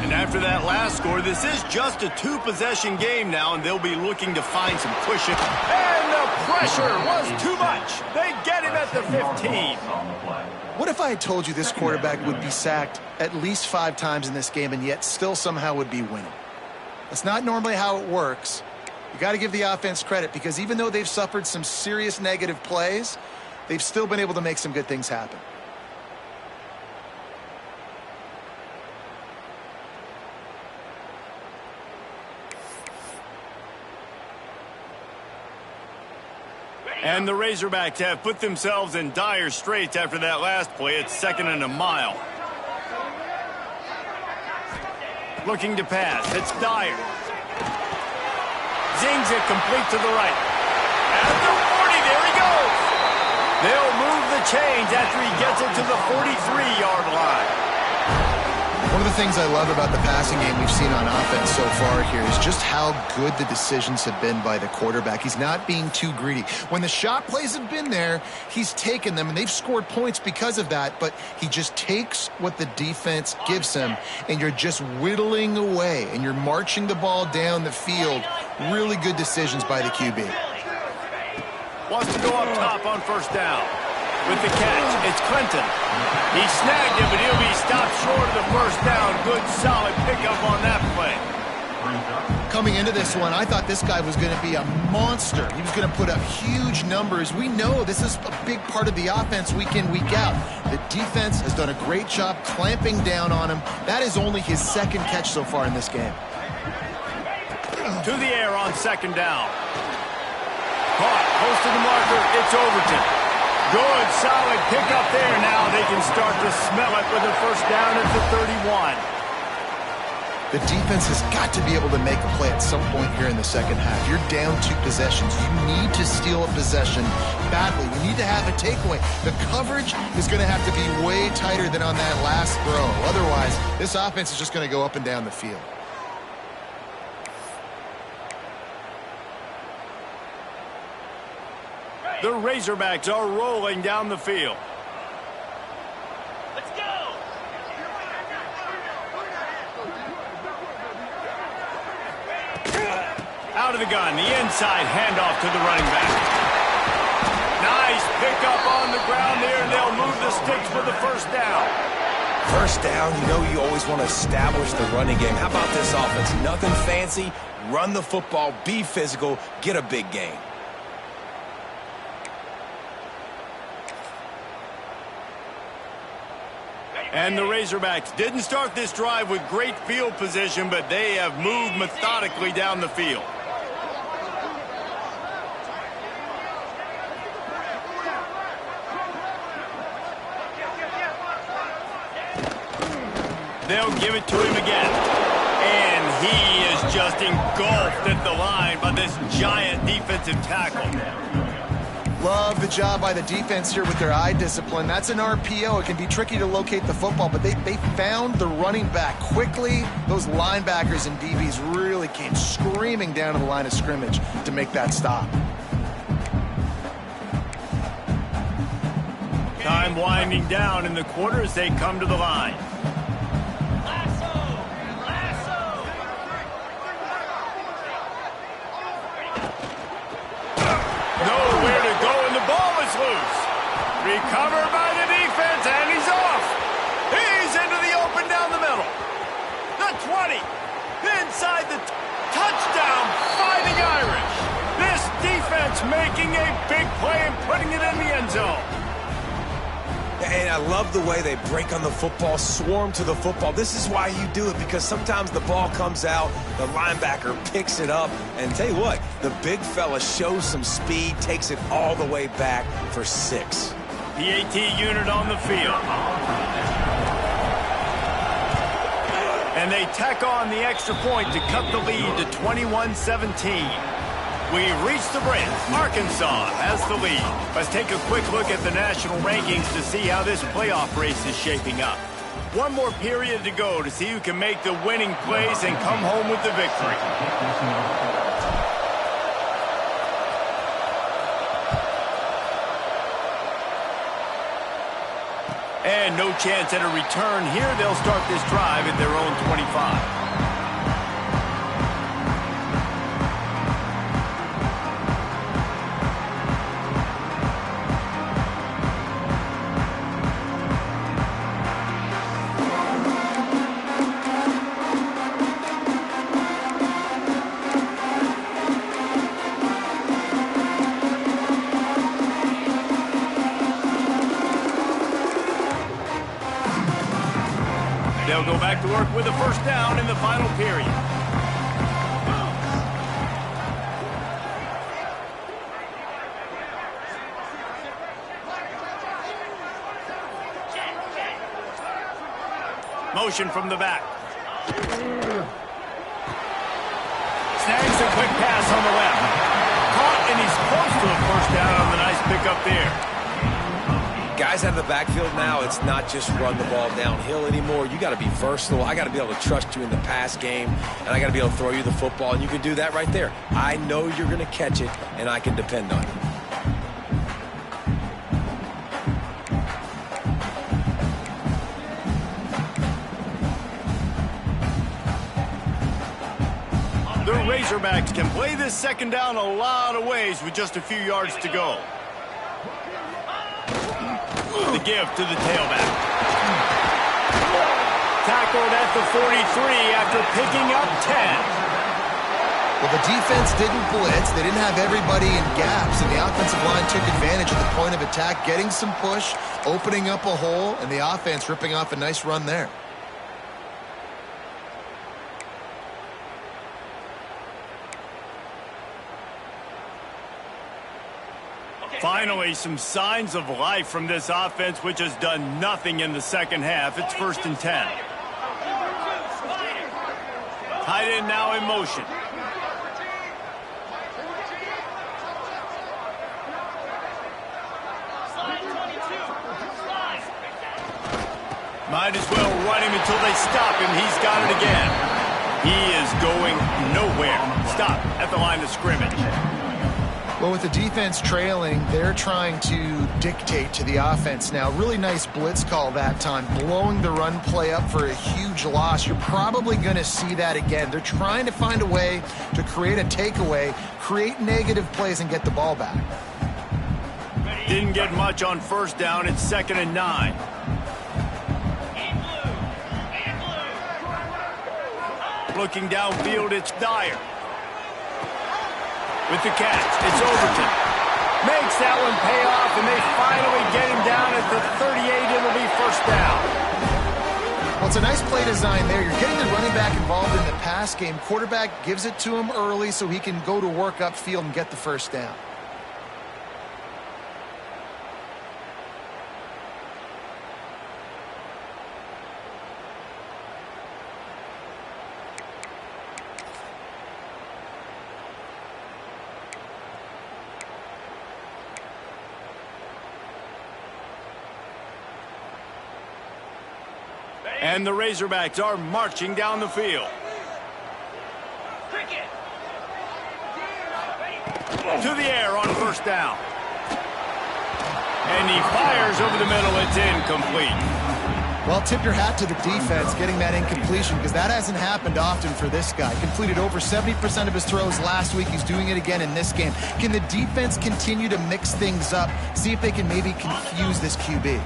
And after that last score, this is just a two-possession game now, and they'll be looking to find some cushion. And the pressure was too much. They get him at the 15. What if I had told you this quarterback would be sacked at least 5 times in this game and yet still somehow would be winning? That's not normally how it works. You got to give the offense credit because even though they've suffered some serious negative plays, they've still been able to make some good things happen. And the Razorbacks have put themselves in dire straits after that last play. It's 2nd and a mile. Looking to pass. It's Dyer. Zings it complete to the right. At the 40, there he goes. They'll move the chains after he gets it to the 43-yard line. One of the things I love about the passing game we've seen on offense so far here is just how good the decisions have been by the quarterback. He's not being too greedy. When the shot plays have been there, he's taken them, and they've scored points because of that, but he just takes what the defense gives him, and you're just whittling away, and you're marching the ball down the field. Really good decisions by the QB. Wants to go up top on first down. With the catch, it's Clinton. He snagged it, but he'll be stopped short of the first down. Good, solid pickup on that play. Coming into this one, I thought this guy was going to be a monster. He was going to put up huge numbers. We know this is a big part of the offense week in, week out. The defense has done a great job clamping down on him. That is only his 2nd catch so far in this game. To the air on 2nd down. Caught, close to the marker, it's Overton. Good, solid pickup there. Now they can start to smell it with a first down at the 31. The defense has got to be able to make a play at some point here in the second half. You're down 2 possessions. You need to steal a possession badly. You need to have a takeaway. The coverage is going to have to be way tighter than on that last throw. Otherwise, this offense is just going to go up and down the field. The Razorbacks are rolling down the field. Let's go! Out of the gun, the inside handoff to the running back. Nice pickup on the ground there, and they'll move the sticks for the first down. First down, you know you always want to establish the running game. How about this offense? Nothing fancy. Run the football, be physical, get a big gain. And the Razorbacks didn't start this drive with great field position, but they have moved methodically down the field. They'll give it to him again. And he is just engulfed at the line by this giant defensive tackle. Love the job by the defense here with their eye discipline. That's an RPO. It can be tricky to locate the football, but they found the running back quickly. Those linebackers and DBs really came screaming down to the line of scrimmage to make that stop. Time winding down in the quarter as they come to the line. Nowhere to go, and the ball is loose. Recovered by the defense, and he's off. He's into the open down the middle. The 20. Inside the touchdown, Fighting Irish. This defense making a big play and putting it in the end zone. And I love the way they break on the football, swarm to the football. This is why you do it, because sometimes the ball comes out, the linebacker picks it up, and tell you what, the big fella shows some speed, takes it all the way back for 6. The AT unit on the field. And they tack on the extra point to cut the lead to 21-17. We've reached the break. Arkansas has the lead. Let's take a quick look at the national rankings to see how this playoff race is shaping up. One more period to go to see who can make the winning plays and come home with the victory. And no chance at a return here. They'll start this drive at their own 25. They'll go back to work with a first down in the final period. Motion from the back. Snags a quick pass on the left. Caught, and he's close to a first down on the nice pickup there. Guys out of the backfield now, it's not just run the ball downhill anymore. You got to be versatile. I got to be able to trust you in the pass game, and I got to be able to throw you the football, and you can do that right there. I know you're going to catch it, and I can depend on it. The Razorbacks can play this second down a lot of ways with just a few yards to go. The give to the tailback. Tackled at the 43 after picking up 10. Well, the defense didn't blitz. They didn't have everybody in gaps, and the offensive line took advantage of the point of attack, getting some push, opening up a hole, and the offense ripping off a nice run there. Finally, some signs of life from this offense, which has done nothing in the second half. It's 1st and 10. Tight end now in motion. Might as well run him until they stop him. He's got it again. He is going nowhere. Stop at the line of scrimmage. Well, with the defense trailing, they're trying to dictate to the offense now. Really nice blitz call that time, blowing the run play up for a huge loss. You're probably going to see that again. They're trying to find a way to create a takeaway, create negative plays, and get the ball back. Didn't get much on first down. It's 2nd and 9. Looking downfield, it's Dyer. With the catch, it's Overton. Makes that one pay off, and they finally get him down at the 38. It'll be first down. Well, it's a nice play design there. You're getting the running back involved in the pass game. Quarterback gives it to him early so he can go to work upfield and get the first down. And the Razorbacks are marching down the field. To the air on first down. And he fires over the middle. It's incomplete. Well, tip your hat to the defense getting that incompletion, because that hasn't happened often for this guy. Completed over 70% of his throws last week. He's doing it again in this game. Can the defense continue to mix things up, see if they can maybe confuse this QB?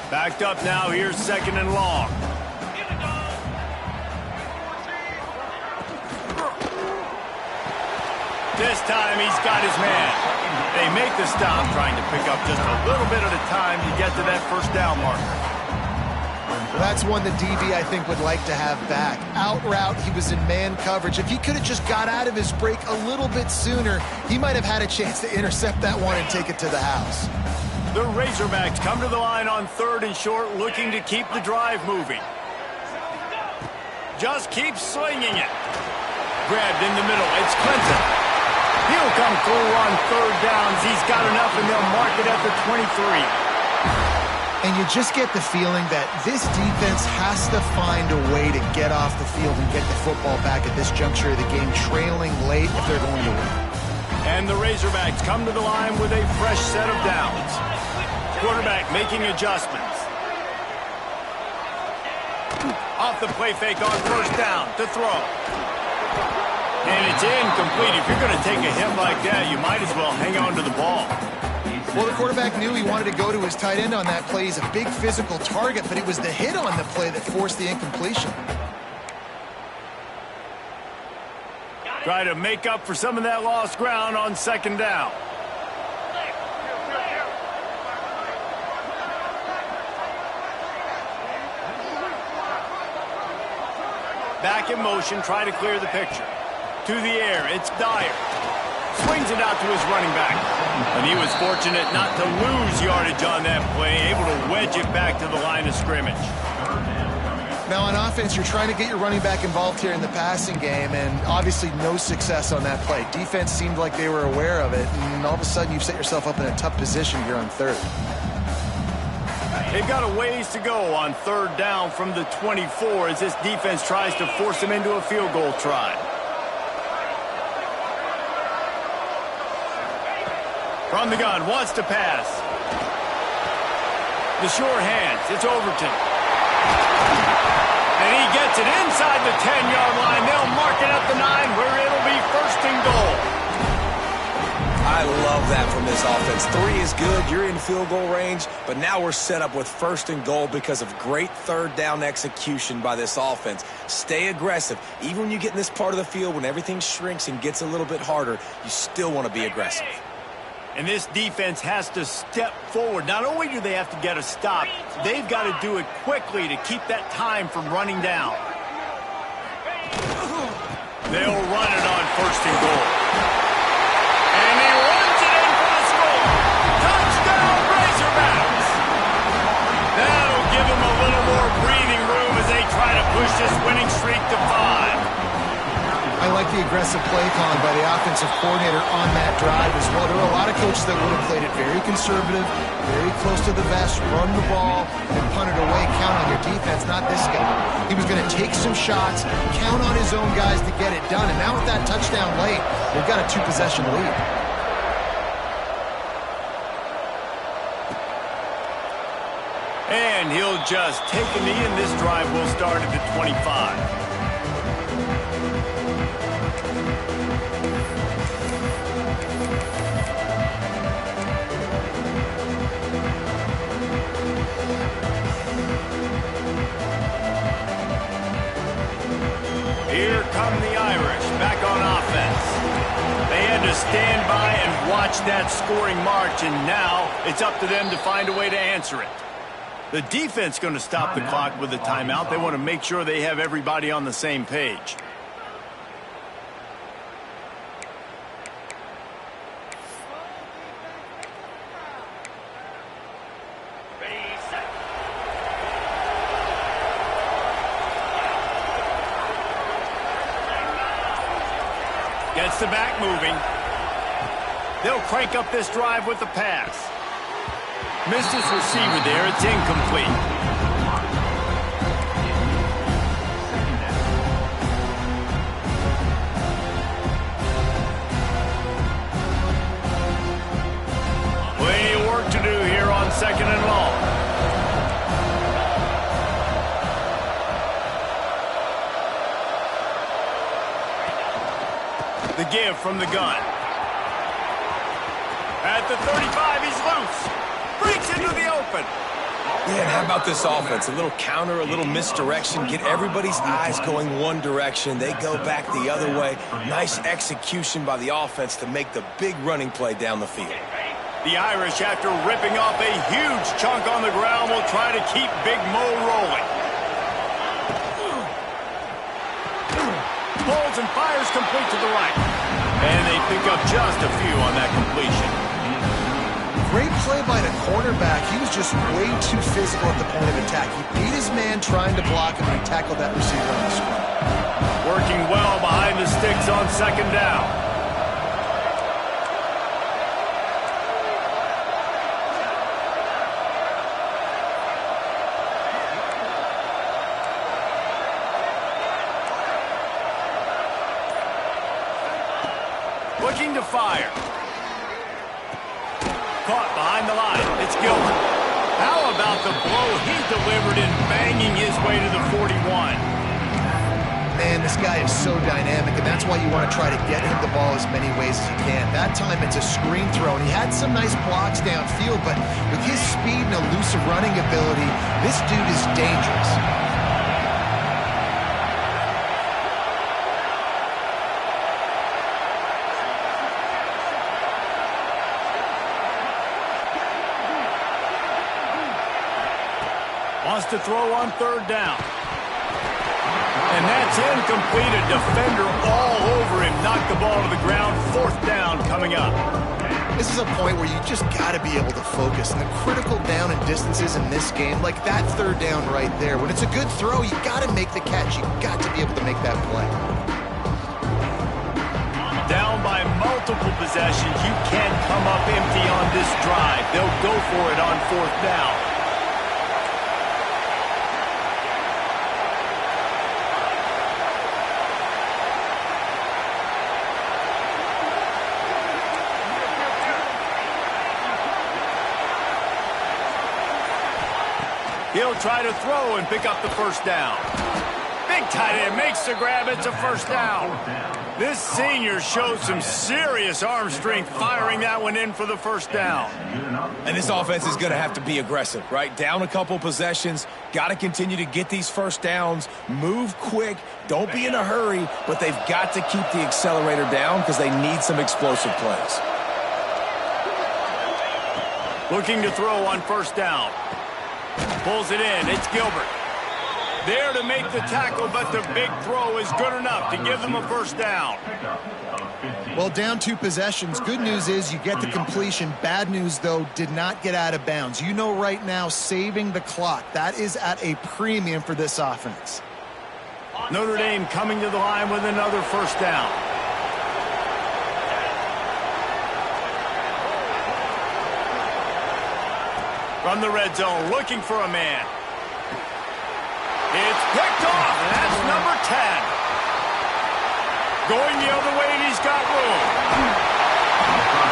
Backed up now. Here's 2nd and long. This time he's got his man. They make the stop, trying to pick up just a little bit at a time to get to that first down marker. Well, that's one the DB, I think, would like to have back. Out route, he was in man coverage. If he could have just got out of his break a little bit sooner, he might have had a chance to intercept that one and take it to the house. The Razorbacks come to the line on 3rd and short, looking to keep the drive moving. Just keep slinging it. Grabbed in the middle. It's Clinton. He'll come through on 3rd downs. He's got enough, and they'll mark it at the 23. And you just get the feeling that this defense has to find a way to get off the field and get the football back at this juncture of the game, trailing late if they're going to win. And the Razorbacks come to the line with a fresh set of downs. Quarterback making adjustments. Off the play fake on first down to throw. And it's incomplete. If you're going to take a hit like that, you might as well hang on to the ball. Well, the quarterback knew he wanted to go to his tight end on that play. He's a big physical target, but it was the hit on the play that forced the incompletion. Try to make up for some of that lost ground on second down. Back in motion, try to clear the picture. To the air, it's Dyer. Swings it out to his running back. And he was fortunate not to lose yardage on that play, able to wedge it back to the line of scrimmage. Now on offense, you're trying to get your running back involved here in the passing game, and obviously no success on that play. Defense seemed like they were aware of it, and all of a sudden you've set yourself up in a tough position here on third. They've got a ways to go on third down from the 24 as this defense tries to force them into a field goal try. From the gun, wants to pass. The sure hands, it's Overton. And he gets it inside the 10-yard line. They'll mark it at the 9 where it'll be first and goal. I love that from this offense. 3 is good. You're in field goal range, but now we're set up with first and goal because of great third down execution by this offense. Stay aggressive. Even when you get in this part of the field, when everything shrinks and gets a little bit harder, you still want to be aggressive. And this defense has to step forward. Not only do they have to get a stop, they've got to do it quickly to keep that time from running down. They'll run it on first and goal. And he runs it in for the score. Touchdown, Razorbacks! That'll give them a little more breathing room as they try to push this winning streak to 5. I like the aggressive play calling by the offensive coordinator on that drive as well. There were a lot of coaches that would have played it very conservative, very close to the vest, run the ball, and punt it away. Count on your defense, not this guy. He was going to take some shots, count on his own guys to get it done. And now with that touchdown late, they've got a 2-possession lead. And he'll just take a knee, and this drive will start at the 25. Here come the Irish back on offense. They had to stand by and watch that scoring march, and now it's up to them to find a way to answer it. The defense going to stop the clock with a timeout. They want to make sure they have everybody on the same page. Gets the back moving. They'll crank up this drive with the pass. Missed his receiver there. It's incomplete. Plenty of work to do here on second and long. The give from the gun. At the 35, he's loose. Breaks into the open. Yeah, and how about this offense? A little counter, a little misdirection. Get everybody's eyes going one direction. They go back the other way. Nice execution by the offense to make the big running play down the field. The Irish, after ripping off a huge chunk on the ground, will try to keep Big Mo rolling. Pulls and fires complete to the right. And they pick up just a few on that completion. Great play by the cornerback. He was just way too physical at the point of attack. He beat his man trying to block him, and he tackled that receiver on the screen. Working well behind the sticks on second down. looking to fire. Caught behind the line. It's Gilbert. How about the blow he delivered in banging his way to the 41? Man, this guy is so dynamic, and that's why you want to try to get him the ball as many ways as you can. That time it's a screen throw, and he had some nice blocks downfield, but with his speed and elusive running ability, this dude is dangerous. Wants to throw on third down. And that's incomplete. A defender all over him. Knocked the ball to the ground. Fourth down coming up. This is a point where you just got to be able to focus. And the critical down and distances in this game, like that third down right there, when it's a good throw, you got to make the catch. You got to be able to make that play. Down by multiple possessions. You can't come up empty on this drive. They'll go for it on fourth down. He'll try to throw and pick up the first down. Big tight end makes the grab. It's a first down. This senior shows some serious arm strength firing that one in for the first down. And this offense is going to have to be aggressive, right? Down a couple possessions. Got to continue to get these first downs. Move quick. Don't be in a hurry. But they've got to keep the accelerator down because they need some explosive plays. Looking to throw on first down. Pulls it in. It's Gilbert. There to make the tackle, but the big throw is good enough to give them a first down. Well, down 2 possessions. Good news is you get the completion. Bad news, though, did not get out of bounds. You know right now, saving the clock. That is at a premium for this offense. Notre Dame coming to the line with another first down. From the red zone, looking for a man. It's picked off, and that's number 10. Going the other way, and he's got room.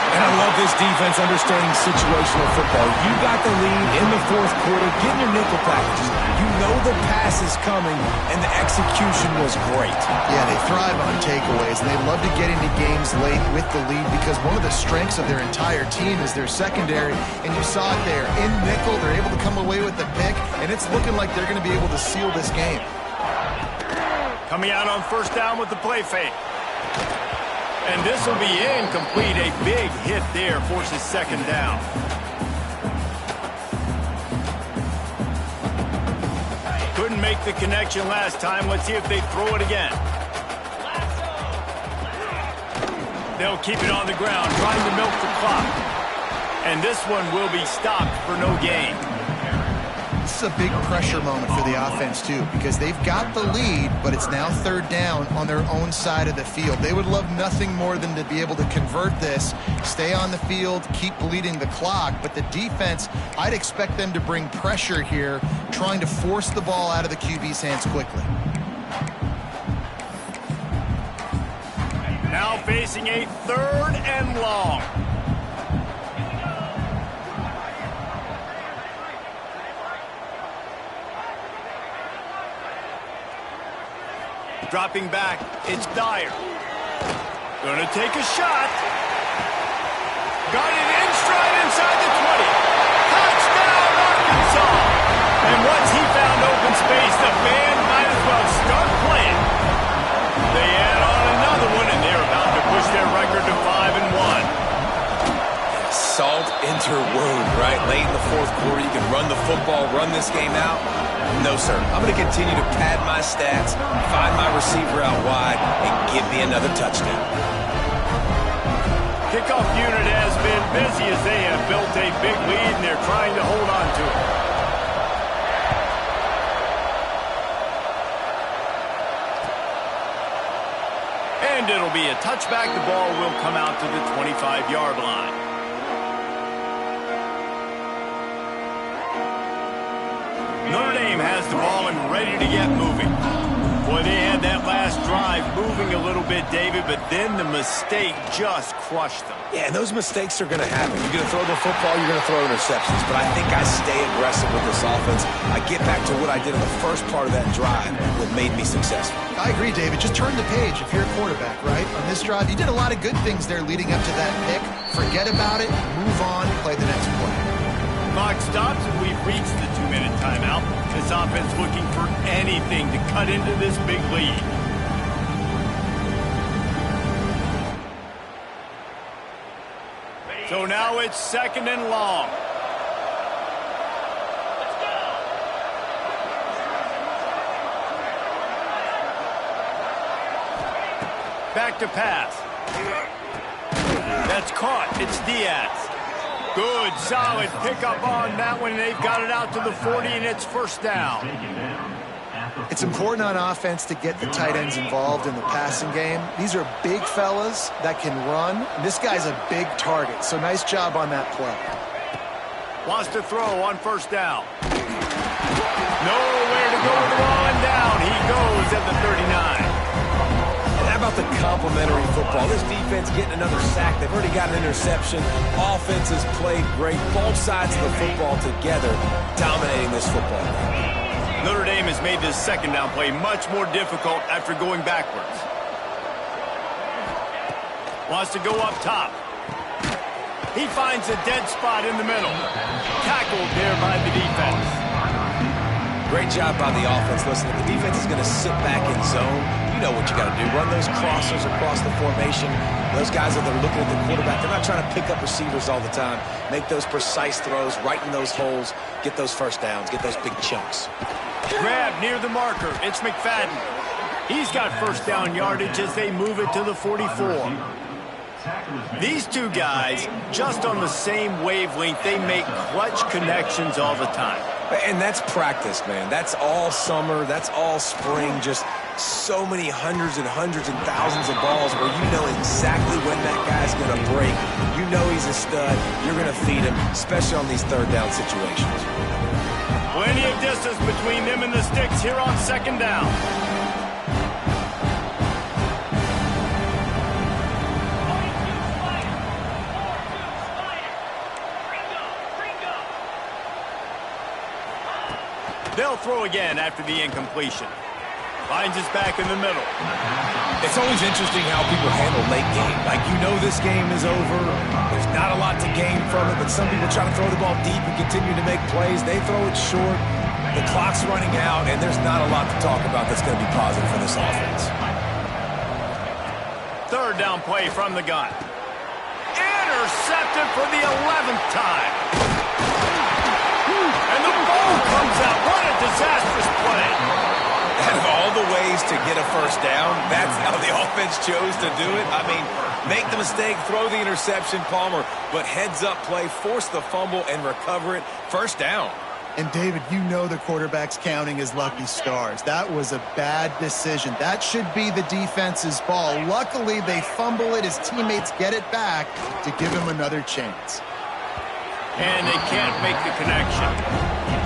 And I love this defense understanding situational football. You got the lead in the fourth quarter, getting your nickel packages. You know the pass is coming, and the execution was great. Yeah, they thrive on takeaways, and they love to get into games late with the lead because one of the strengths of their entire team is their secondary, and you saw it there. In nickel, they're able to come away with the pick, and it's looking like they're going to be able to seal this game. Coming out on first down with the play fake. And this will be incomplete. A big hit there forces second down. Couldn't make the connection last time. Let's see if they throw it again. They'll keep it on the ground, trying to milk the clock. And this one will be stopped for no gain. This is a big pressure moment for the offense, too, because they've got the lead, but it's now third down on their own side of the field. They would love nothing more than to be able to convert this, stay on the field, keep bleeding the clock, but the defense, I'd expect them to bring pressure here, trying to force the ball out of the QB's hands quickly. Now facing a third and long. Dropping back, it's Dyer. Gonna take a shot. Got it in stride inside the 20. Touchdown, Arkansas! And once he found open space, the band might as well start playing. They add on another one, and they're about to push their record to 5-1. Salt into her wound, right? Late in the fourth quarter, you can run the football, run this game out. No, sir. I'm going to continue to pad my stats, find my receiver out wide, and give me another touchdown. Kickoff unit has been busy as they have built a big lead, and they're trying to hold on to it. And it'll be a touchback. The ball will come out to the 25-yard line. Notre Dame has the ball and ready to get moving. Boy, they had that last drive moving a little bit, David, but then the mistake just crushed them. Yeah, and those mistakes are going to happen. You're going to throw the football, you're going to throw interceptions. But I think I stay aggressive with this offense. I get back to what I did in the first part of that drive that made me successful. I agree, David. Just turn the page if you're a quarterback, right? On this drive, you did a lot of good things there leading up to that pick. Forget about it, move on, play the next play. Clock stops, and we've reached the 2-minute timeout. This offense looking for anything to cut into this big lead. So now it's 2nd and long. Back to pass. That's caught. It's Diaz. Good, solid pickup on that one. They've got it out to the 40, and it's 1st down. It's important on offense to get the tight ends involved in the passing game. These are big fellas that can run. This guy's a big target, so nice job on that play. Wants to throw on 1st down. Nowhere to go with the ball, and down he goes at the 39. How about the complimentary football? This defense getting another sack. They've already got an interception. Offense has played great. Both sides of the football together dominating this football game. Notre Dame has made this 2nd down play much more difficult after going backwards. Wants to go up top. He finds a dead spot in the middle. Tackled there by the defense. Great job by the offense. Listen, if the defense is going to sit back in zone, you know what you got to do. Run those crossers across the formation. Those guys that are looking at the quarterback, they're not trying to pick up receivers all the time. Make those precise throws, right in those holes, get those 1st downs, get those big chunks. Grab near the marker. It's McFadden. He's got 1st down yardage as they move it to the 44. These two guys, just on the same wavelength, they make clutch connections all the time. And that's practice, man. That's all summer. That's all spring. Just so many hundreds and thousands of balls where you know exactly when that guy's going to break. You know he's a stud. You're going to feed him, especially on these 3rd down situations. Plenty of distance between them and the sticks here on 2nd down. They'll throw again after the incompletion. Finds his back in the middle. It's always interesting how people handle late game. Like, you know this game is over. There's not a lot to gain from it, but some people try to throw the ball deep and continue to make plays. They throw it short. The clock's running out, and there's not a lot to talk about that's going to be positive for this offense. 3rd down play from the gun. Intercepted for the 11th time. And the ball comes out. What a disastrous play. Out of all the ways to get a 1st down, that's how the offense chose to do it. I mean, make the mistake, throw the interception, Palmer, but heads-up play, force the fumble, and recover it. 1st down. And, David, you know the quarterback's counting his lucky stars. That was a bad decision. That should be the defense's ball. Luckily, they fumble it. His teammates get it back to give him another chance. And they can't make the connection.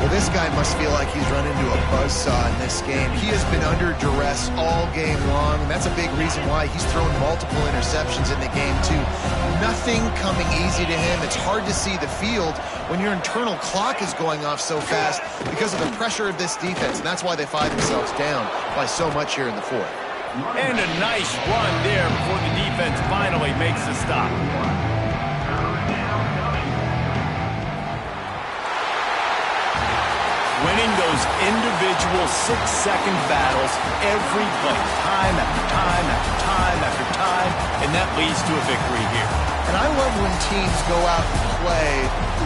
Well, this guy must feel like he's run into a buzzsaw in this game. He has been under duress all game long, and that's a big reason why he's thrown multiple interceptions in the game, too. Nothing coming easy to him. It's hard to see the field when your internal clock is going off so fast because of the pressure of this defense, and that's why they find themselves down by so much here in the 4th. And a nice run there before the defense finally makes the stop. Winning those individual 6-second battles every play, time after time after time after time, and that leads to a victory here. And I love when teams go out and play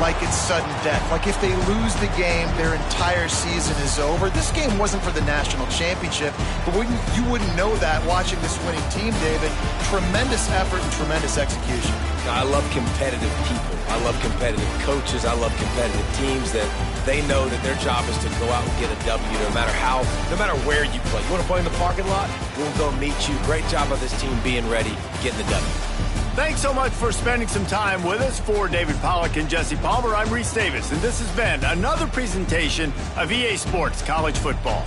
like it's sudden death. Like if they lose the game, their entire season is over. This game wasn't for the national championship, but you wouldn't know that watching this winning team, David. Tremendous effort and tremendous execution. I love competitive people. I love competitive coaches. I love competitive teams that they know that their job is to go out and get a W no matter where you play. You want to play in the parking lot? We'll go meet you. Great job of this team being ready, getting the W. Thanks so much for spending some time with us. For David Pollack and Jesse Palmer, I'm Reese Davis, and this has been another presentation of EA Sports College Football.